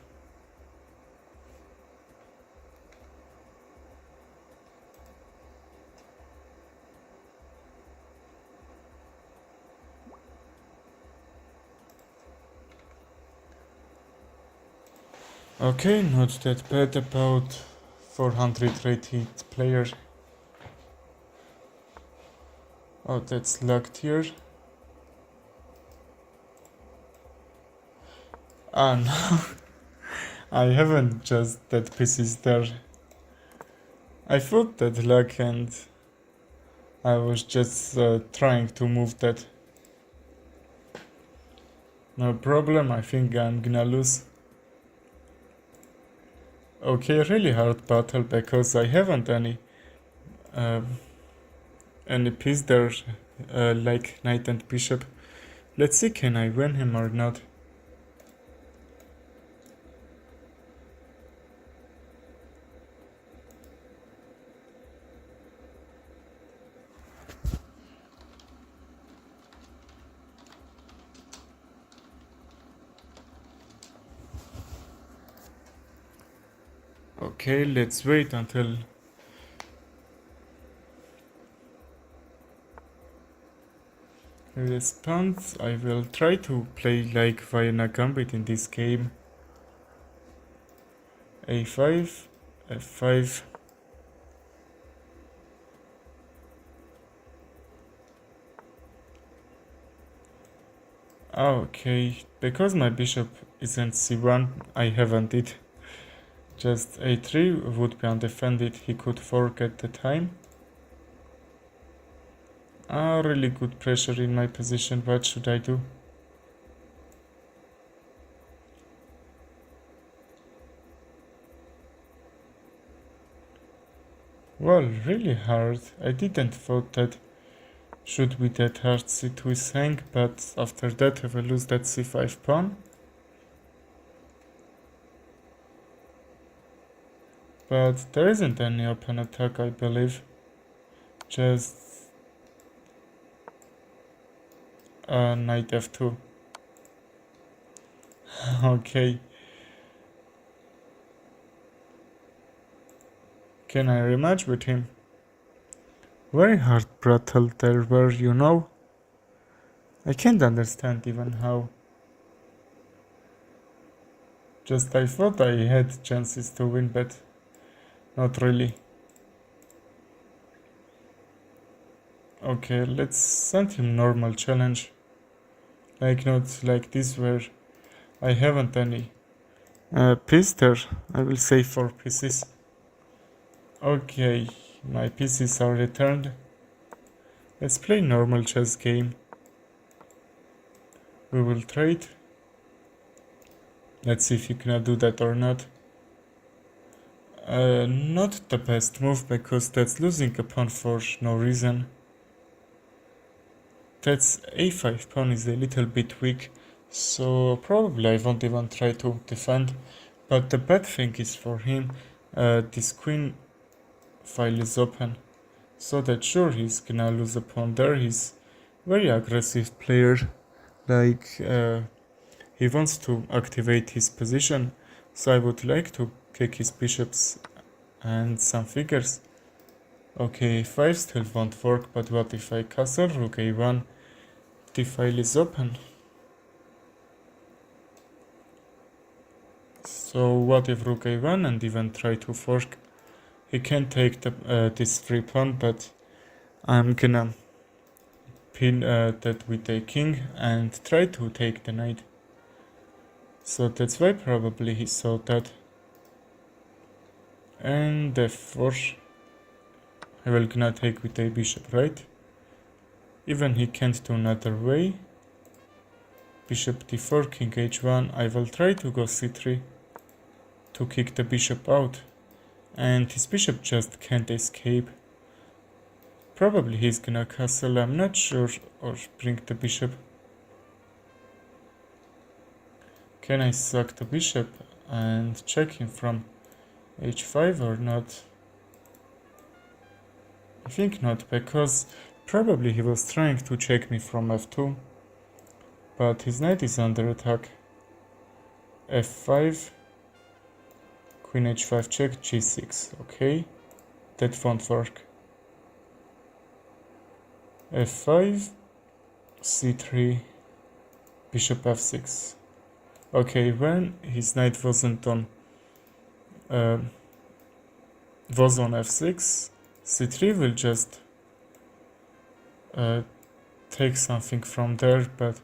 Okay, not that bad, about 400 rated player. Oh, that's locked here. Ah, no. I haven't just that pieces there. I thought that luck and I was just trying to move that. No problem, I think I'm gonna lose. Okay, really hard battle because I haven't any piece there like knight and bishop. Let's see, can I win him or not? Okay, let's wait until he responds. I will try to play like Vienna Gambit in this game. A5, F5. Okay, because my bishop isn't c1, I haven't it. Just a3 would be undefended, he could fork at the time. Ah, really good pressure in my position, what should I do? Well, really hard. I didn't thought that should be that hard c2 hang, but after that I will lose that c5 pawn. But there isn't any open attack, I believe. Just knight f2. Okay. Can I rematch with him? Very hard battle there were, you know. I can't understand even how. Just I thought I had chances to win, but not really. Okay, let's send him normal challenge. Like not like this where I haven't any piece there. I will save 4 pieces. Okay, my pieces are returned. Let's play normal chess game. We will trade. Let's see if you can do that or not. Not the best move because that's losing a pawn for no reason. That's a5 pawn is a little bit weak, so probably I won't even try to defend. But the bad thing is for him, this queen file is open, so that sure he's gonna lose a pawn there. He's very aggressive player, like he wants to activate his position, so I would like to kick his bishops and some figures. Okay, a5 still won't work, but what if I castle rook a1? The file is open. So what if rook a1 and even try to fork? He can take this free pawn, but I'm gonna pin that with a king and try to take the knight. So that's why probably he saw that. And f4. I will gonna take with a bishop, right? Even he can't do another way. Bishop d4, king h1. I will try to go c3 to kick the bishop out. And his bishop just can't escape. Probably he's gonna castle, I'm not sure, or bring the bishop. Can I sack the bishop and check him from h5 or not? I think not, because probably he was trying to check me from f2, but his knight is under attack. f5, queen h5 check, g6, okay, that won't work. f5, c3, bishop f6. Okay, when his knight wasn't on, was on f6, c3 will just take something from there, but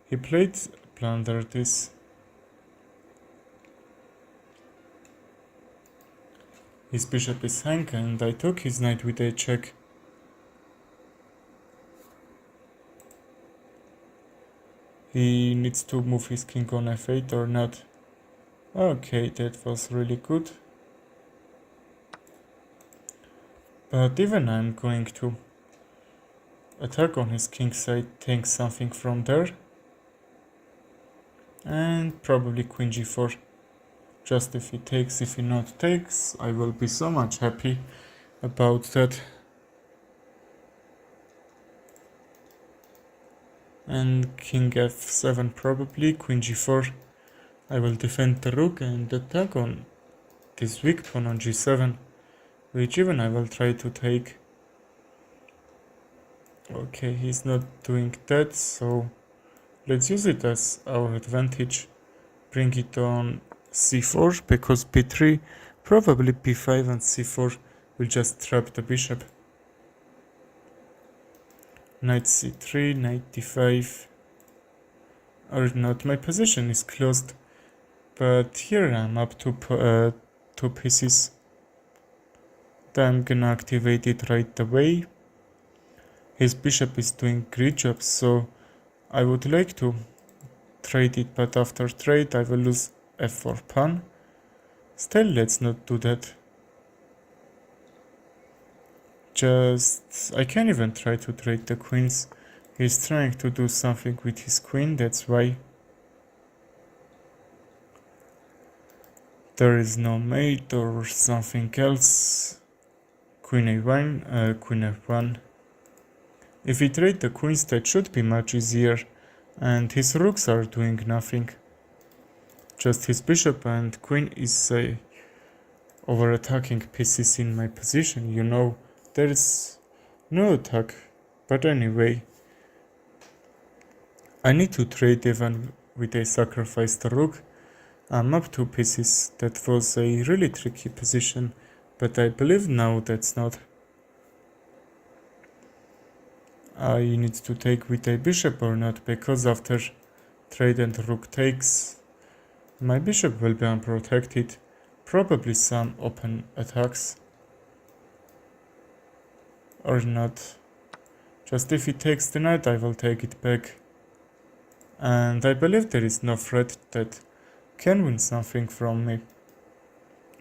he played blunder this. His bishop is hung and I took his knight with a check. He needs to move his king on f8 or not. Okay, that was really good. But even I'm going to attack on his king side, take something from there. And probably queen g4. Just if he takes, if he not takes, I will be so much happy about that. And king f7 probably, queen g4. I will defend the rook and attack on this weak pawn on g7, which even I will try to take. Okay, he's not doing that, so let's use it as our advantage. Bring it on c4, because b3, probably b5 and c4 will just trap the bishop. Knight c3, knight d5, or not, my position is closed, but here I'm up to 2 pieces. Then I'm gonna activate it right away. His bishop is doing great job, so I would like to trade it, but after trade I will lose f4 pawn. Still, let's not do that. I can't even try to trade the queens. He's trying to do something with his queen, that's why. There is no mate or something else. Queen a1, queen f1. If we trade the queens, that should be much easier, and his rooks are doing nothing. Just his bishop and queen is over attacking pieces in my position. You know, there's no attack. But anyway, I need to trade even with a sacrificed rook. I'm up 2 pieces. That was a really tricky position, but I believe now that's not. I need to take with a bishop or not, because after trade and rook takes, my bishop will be unprotected. Probably some open attacks. Or not. Just if he takes the knight, I will take it back. And I believe there is no threat that can win something from me.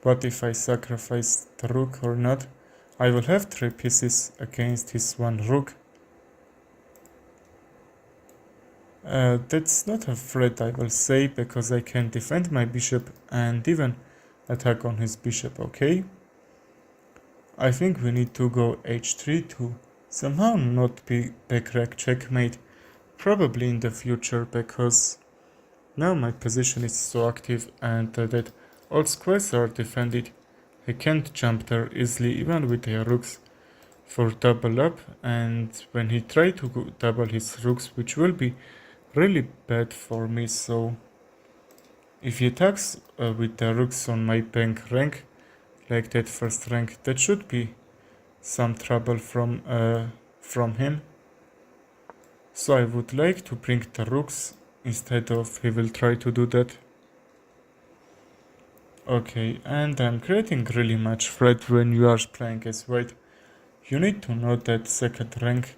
What if I sacrifice the rook or not? I will have 3 pieces against his 1 rook. That's not a threat, I will say, because I can defend my bishop and even attack on his bishop, okay? I think we need to go h3 to somehow not be backrack checkmate, probably in the future, because now my position is so active and that all squares are defended. I can't jump there easily even with the rooks for double up, and when he tried to double his rooks, which will be really bad for me, so if he attacks with the rooks on my bank rank, like that first rank, that should be some trouble from him. So I would like to bring the rooks instead of he will try to do that. Okay, and I'm creating really much threat when you are playing as white. You need to know that second rank,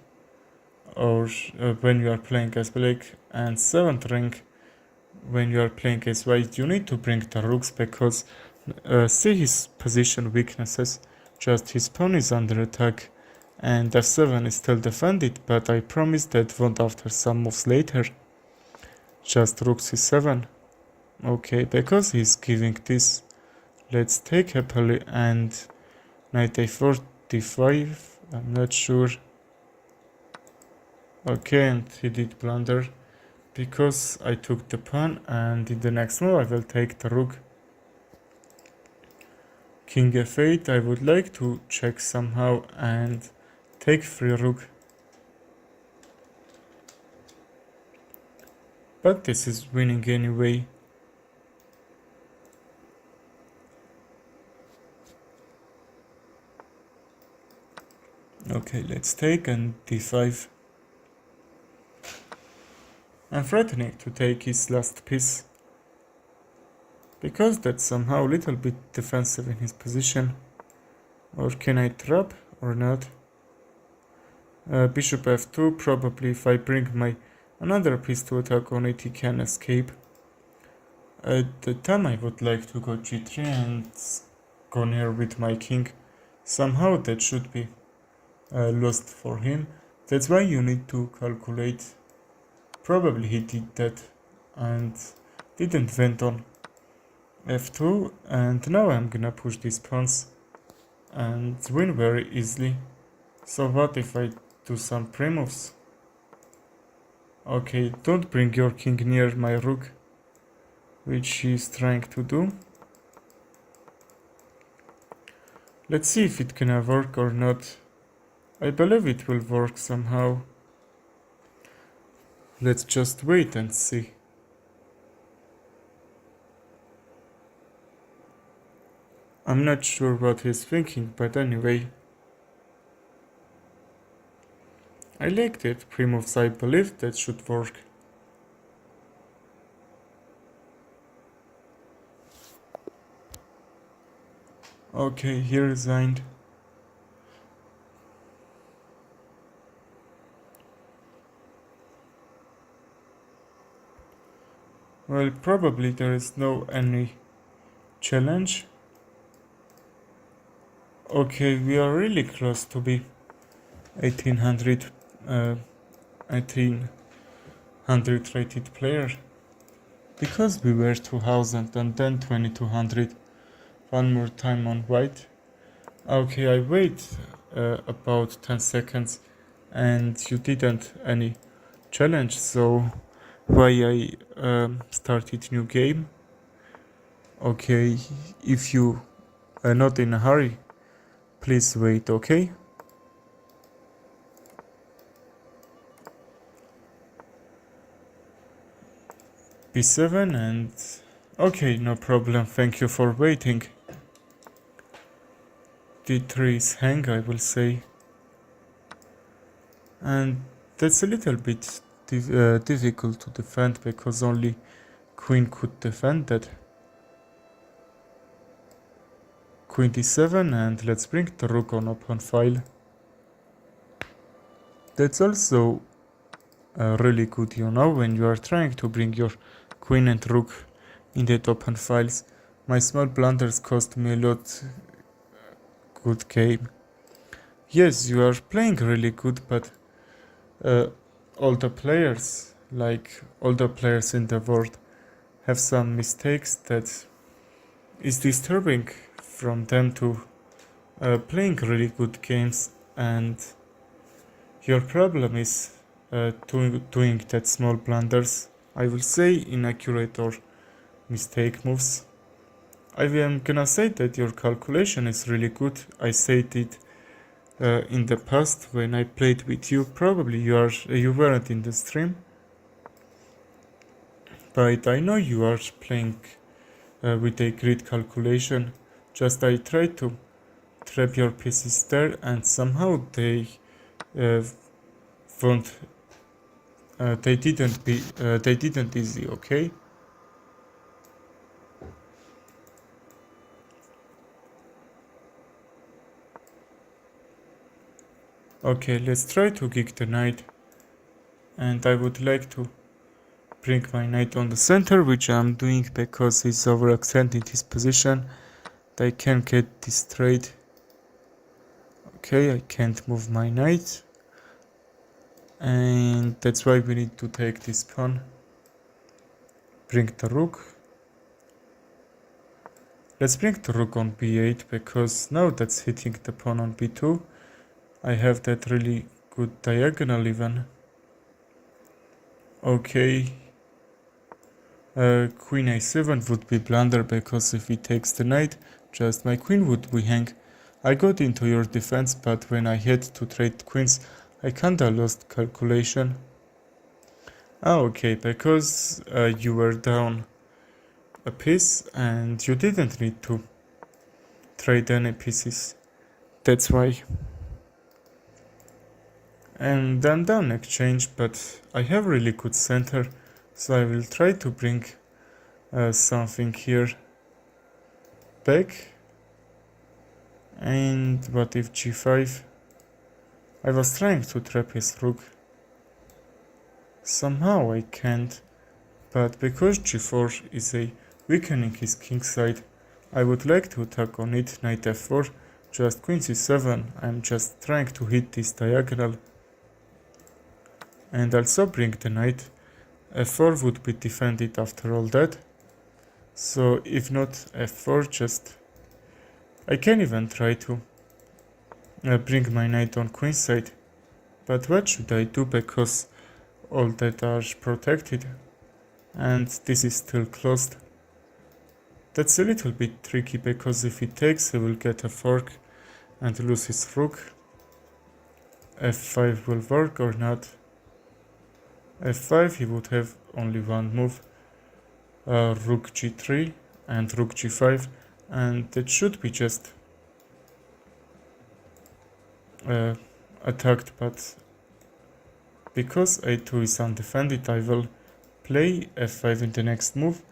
or when you are playing as black, and 7th rank when you are playing as white, you need to bring the rooks, because see his position weaknesses. Just his pawn is under attack and f7 is still defended, but I promise that won't after some moves later. Just rook c7. Okay, because he's giving this, let's take happily and knight a4 d5. I'm not sure. Okay, and he did blunder because I took the pawn, and in the next move I will take the rook. King f8, I would like to check somehow and take free rook. But this is winning anyway. Okay, let's take and d5. I'm threatening to take his last piece, because that's somehow a little bit defensive in his position. Or can I trap or not? Bishop f2, probably if I bring my another piece to attack on it, he can escape. At the time I would like to go g3 and go near with my king. Somehow that should be lost for him. That's why you need to calculate. Probably he did that and didn't went on f2, and now I'm gonna push these pawns and win very easily. So what if I do some pre-moves? Okay, don't bring your king near my rook, which he's trying to do. Let's see if it can work or not. I believe it will work somehow. Let's just wait and see. I'm not sure what he's thinking, but anyway. I liked it. Pre-moves, I believe that should work. Okay, he resigned. Well, probably there is no any challenge. Okay, we are really close to be 1800 rated player, because we were 2000 and then 2200. One more time on white. Okay, I wait about 10 seconds and you didn't any challenge, so why I started new game. Okay, if you Not in a hurry. Please wait, okay? B7 and... Okay, no problem, thank you for waiting. D3 is hang, I will say. And that's a little bit difficult to defend because only queen could defend that. Queen d7 and let's bring the rook on open file. That's also really good, you know, when you are trying to bring your queen and rook in that open files. My small blunders cost me a lot good game. Yes, you are playing really good, but all the players, like all the players in the world, have some mistakes that is disturbing from them to playing really good games, and your problem is doing that small blunders, I will say inaccurate or mistake moves. I am gonna say that your calculation is really good. I said it in the past when I played with you. Probably you weren't in the stream, but I know you are playing with a great calculation. Just I tried to trap your pieces there, and somehow they won't. They didn't easy. Okay. Okay, let's try to kick the knight, and I would like to bring my knight on the center, which I'm doing because he's overextending his position. I can't get this trade. Okay, I can't move my knight, and that's why we need to take this pawn. Bring the rook. Let's bring the rook on b8 because now that's hitting the pawn on b2. I have that really good diagonal even. Okay. Queen a7 would be blunder because if he takes the knight, just my queen would be hang. I got into your defense, but when I had to trade queens, I kinda lost calculation. Okay, because you were down a piece and you didn't need to trade any pieces. That's why. And I'm down exchange, but I have really good center, so I will try to bring something here back. And what if g5? I was trying to trap his rook. Somehow I can't, but because g4 is a weakening his king side, I would like to attack on it. Knight f4, just queen c7. I'm just trying to hit this diagonal. And also bring the knight. f4 would be defended after all that. So if not f4, just I can even try to bring my knight on queen side. But what should I do, because all that are protected and this is still closed. That's a little bit tricky, because if he takes, he will get a fork and lose his rook. f5 will work or not. f5, he would have only one move. Rook g3 and rook g5, and it should be just attacked, but because a2 is undefended, I will play f5 in the next move.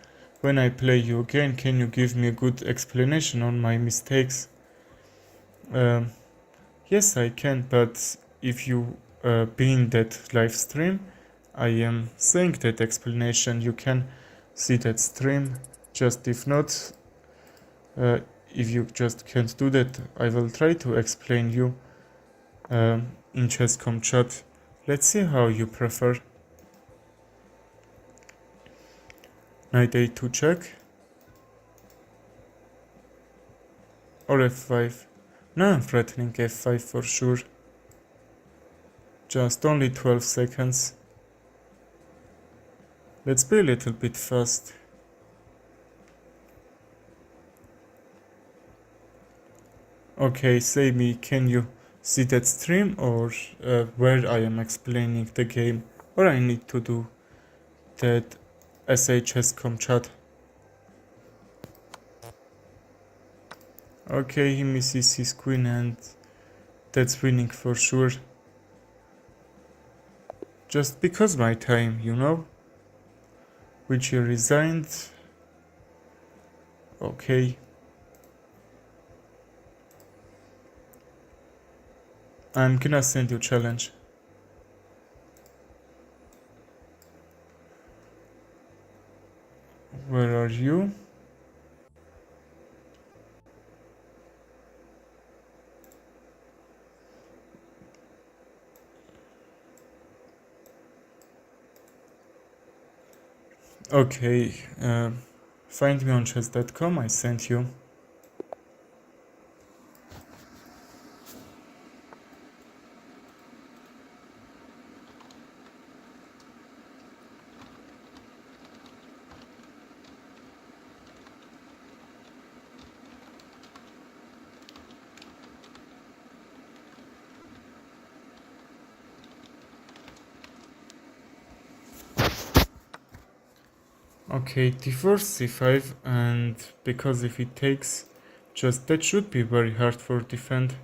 When I play you again, can you give me a good explanation on my mistakes? Yes, I can, but if you be in that live stream, I am saying that explanation. You can see that stream. Just if not, if you just can't do that, I will try to explain you in Chess.com chat. Let's see how you prefer. Knight a2 check. Or f5. Now I'm threatening f5 for sure. Just only 12 seconds. Let's be a little bit fast. Okay, say me, can you see that stream or where I am explaining the game, or I need to do that SHS.com chat? Okay, he misses his queen and that's winning for sure. Just because my time, you know? Which he resigned. Okay. I'm gonna send you challenge. Where are you? Okay, find me on chess.com, I sent you. Okay, d4, c5, and because if it takes, just that should be very hard for defend.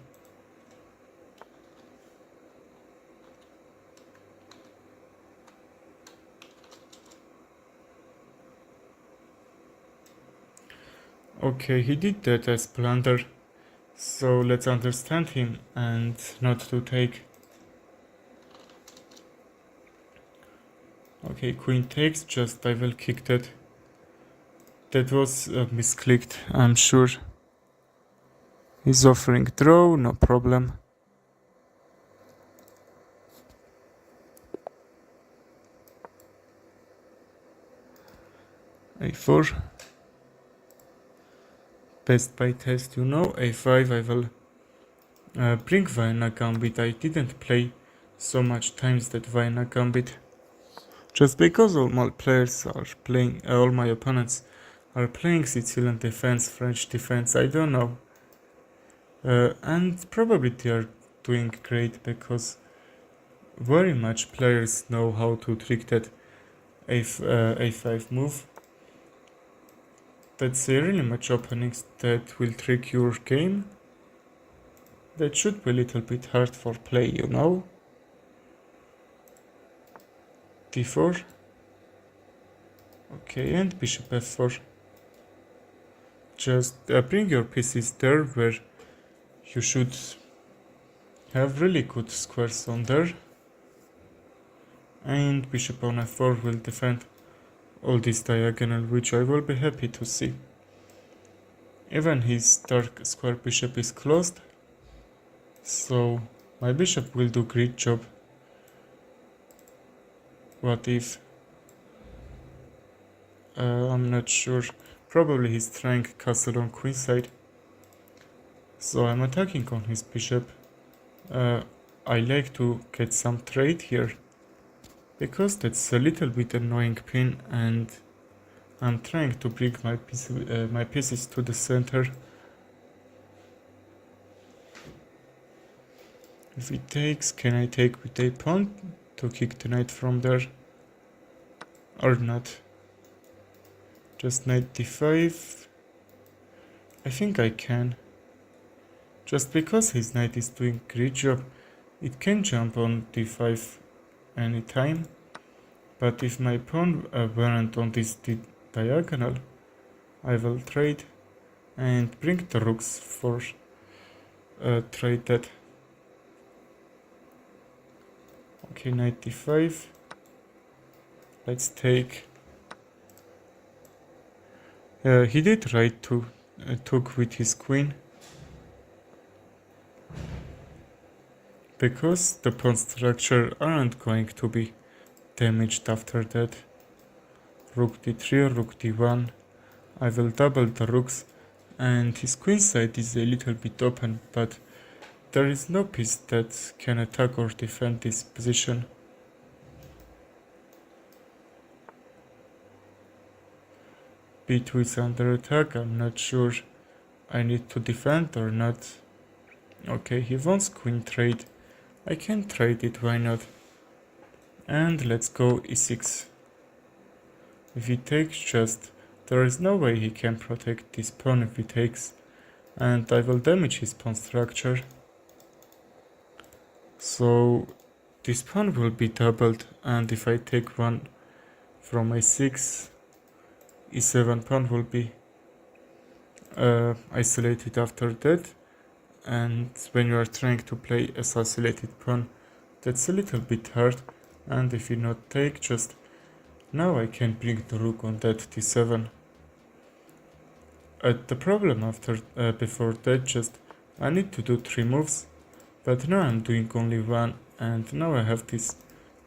Okay, he did that as blunder, so let's understand him and not to take. Okay, queen takes, just I will kick that. That was misclicked, I'm sure. He's offering draw, no problem. a4. Best by test, you know. a5, I will bring Vienna Gambit. I didn't play so much times that Vienna Gambit. Just because all my players are playing, all my opponents are playing Sicilian defense, French defense, I don't know. And probably they are doing great because very much players know how to trick that a5 move. That's really much openings that will trick your game. That should be a little bit hard for play, you know. d4. Okay, and bishop f4. Just bring your pieces there where you should have really good squares on there. And bishop on f4 will defend all this diagonal, which I will be happy to see. Even his dark square bishop is closed, so my bishop will do great job. What if? I'm not sure. Probably he's trying castle on queenside. So I'm attacking on his bishop. I like to get some trade here, because that's a little bit annoying pin and I'm trying to bring my pieces to the center. If it takes, can I take with a pawn to kick the knight from there? Or not? Just knight d5. I think I can. Just because his knight is doing great job, it can jump on d5 anytime. But if my pawn weren't on this diagonal, I will trade and bring the rooks for trade that. Okay, knight d5. Let's take. He did right to took with his queen, because the pawn structure aren't going to be damaged after that. Rook d3, rook d1. I will double the rooks, and his queen side is a little bit open, but there is no piece that can attack or defend this position. b2 is under attack, I'm not sure I need to defend or not. Okay, he wants queen trade. I can trade it, why not? And let's go e6. If he takes just, there is no way he can protect this pawn if he takes. And I will damage his pawn structure. So this pawn will be doubled, and if I take one from a6, e7 pawn will be isolated after that. And when you are trying to play as isolated pawn, that's a little bit hard. And if you not take, just now I can bring the rook on that d7. The problem before that, just I need to do 3 moves, but now I'm doing only 1, and now I have this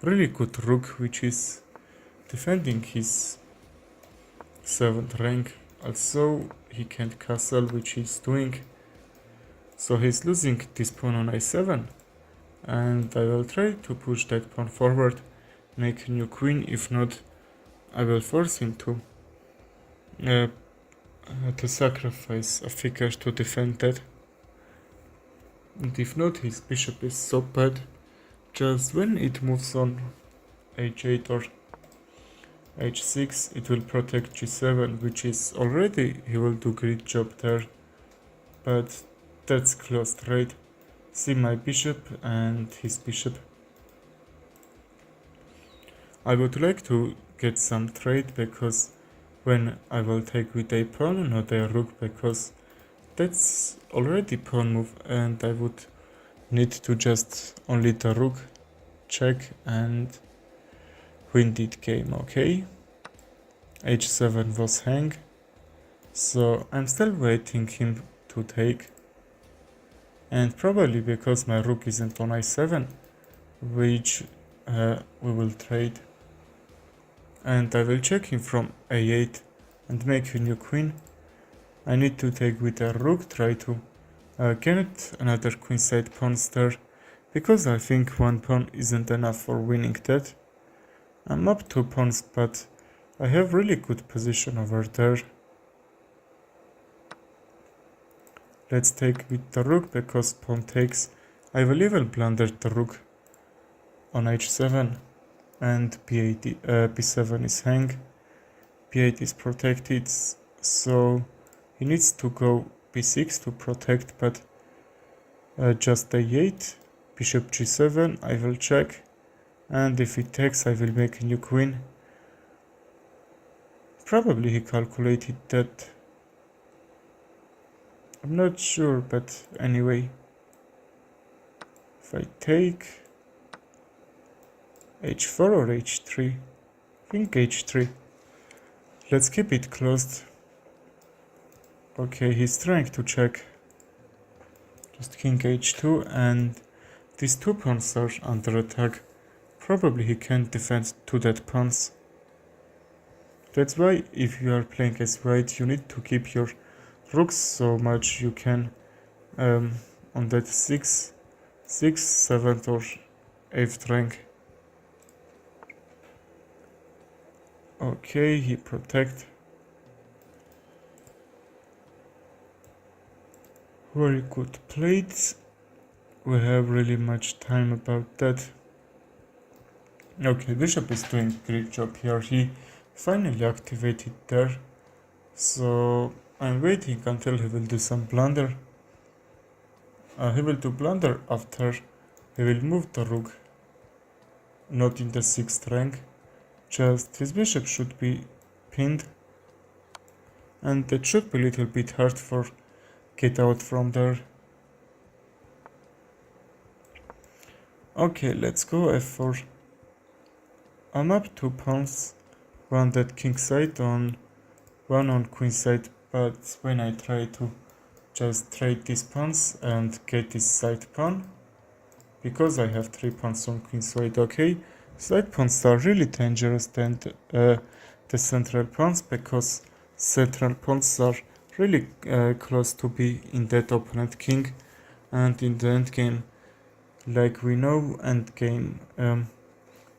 really good rook which is defending his 7th rank. Also he can't castle, which he's doing, so he's losing this pawn on a7, and I will try to push that pawn forward, make a new queen. If not, I will force him to sacrifice a figure to defend that. And if not, his bishop is so bad. Just when it moves on h8 or h6, it will protect g7, which is already, he will do great job there. But that's close trade. See my bishop and his bishop. I would like to get some trade, because when I will take with a pawn, not a rook, because that's already pawn move, and I would need to just only the rook check and win that game. Okay, h7 was hang, so I'm still waiting him to take, and probably because my rook isn't on i7, which we will trade, and I will check him from a8 and make a new queen. I need to take with a rook, try to get another queenside pawns there, because I think one pawn isn't enough for winning that. I'm up 2 pawns, but I have really good position over there. Let's take with the rook, because pawn takes. I will even blunder the rook on h7, and b7 is hang. b8 is protected, so he needs to go b6 to protect, but just a8, bishop g7, I will check, and if he takes, I will make a new queen. Probably he calculated that. I'm not sure, but anyway. If I take h4 or h3, I think h3. Let's keep it closed. Okay, he's trying to check. Just king h2, and these 2 pawns are under attack. Probably he can't defend 2 dead pawns. That's why if you are playing as white, you need to keep your rooks so much you can on that 6th, 7th or 8th rank. Okay, he protect. Very good plates. We have really much time about that. Okay, bishop is doing a great job here. He finally activated there. So I'm waiting until he will do some blunder. He will do blunder after he will move the rook. Not in the 6th rank. Just his bishop should be pinned. And it should be a little bit hard for get out from there. Okay, let's go f4. I'm up 2 pawns, one that king side, one on queen side, but when I try to just trade these pawns and get this side pawn, because I have 3 pawns on queen side, okay, side pawns are really dangerous than the central pawns, because central pawns are really close to be in that opponent king, and in the endgame, like we know, endgame,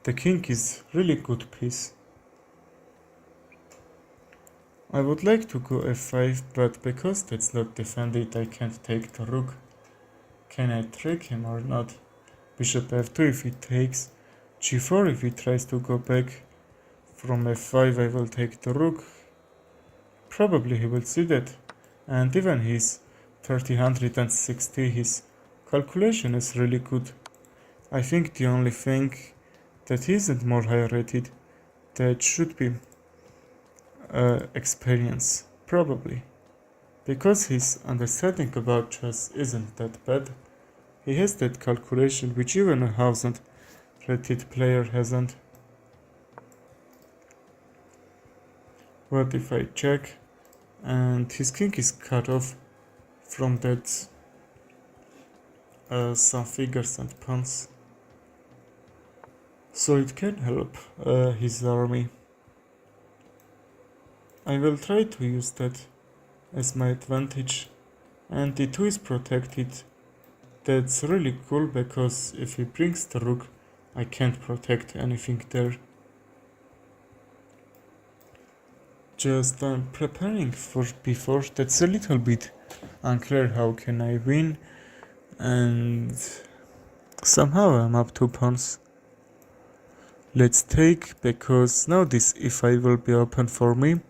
the king is really good piece. I would like to go f5, but because that's not defended, I can't take the rook. Can I trick him or not? Bishop f2 if he takes, g4 if he tries to go back. From f5 I will take the rook. Probably he will see that. And even his 3060, his calculation is really good. I think the only thing that isn't more high rated, that should be experience, probably. Because his understanding about chess isn't that bad, he has that calculation which even a 1000 rated player hasn't. What if I check and his king is cut off from that some figures and pawns, so it can help his army. I will try to use that as my advantage, and d2 is protected. That's really cool because if he brings the rook I can't protect anything there. Just I'm preparing for b4. That's a little bit unclear how can I win, and somehow I'm up 2 pawns. Let's take, because now this e5 will be open for me,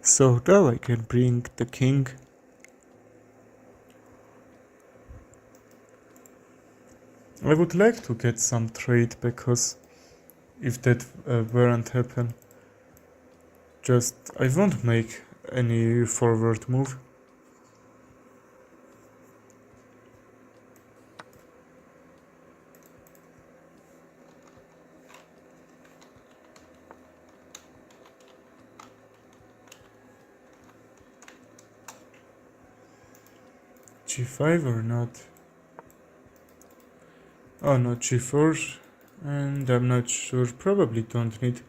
so now I can bring the king. I would like to get some trade, because if that weren't happen, just I won't make any forward move. g5 or not? Oh no, g4, and I'm not sure, probably don't need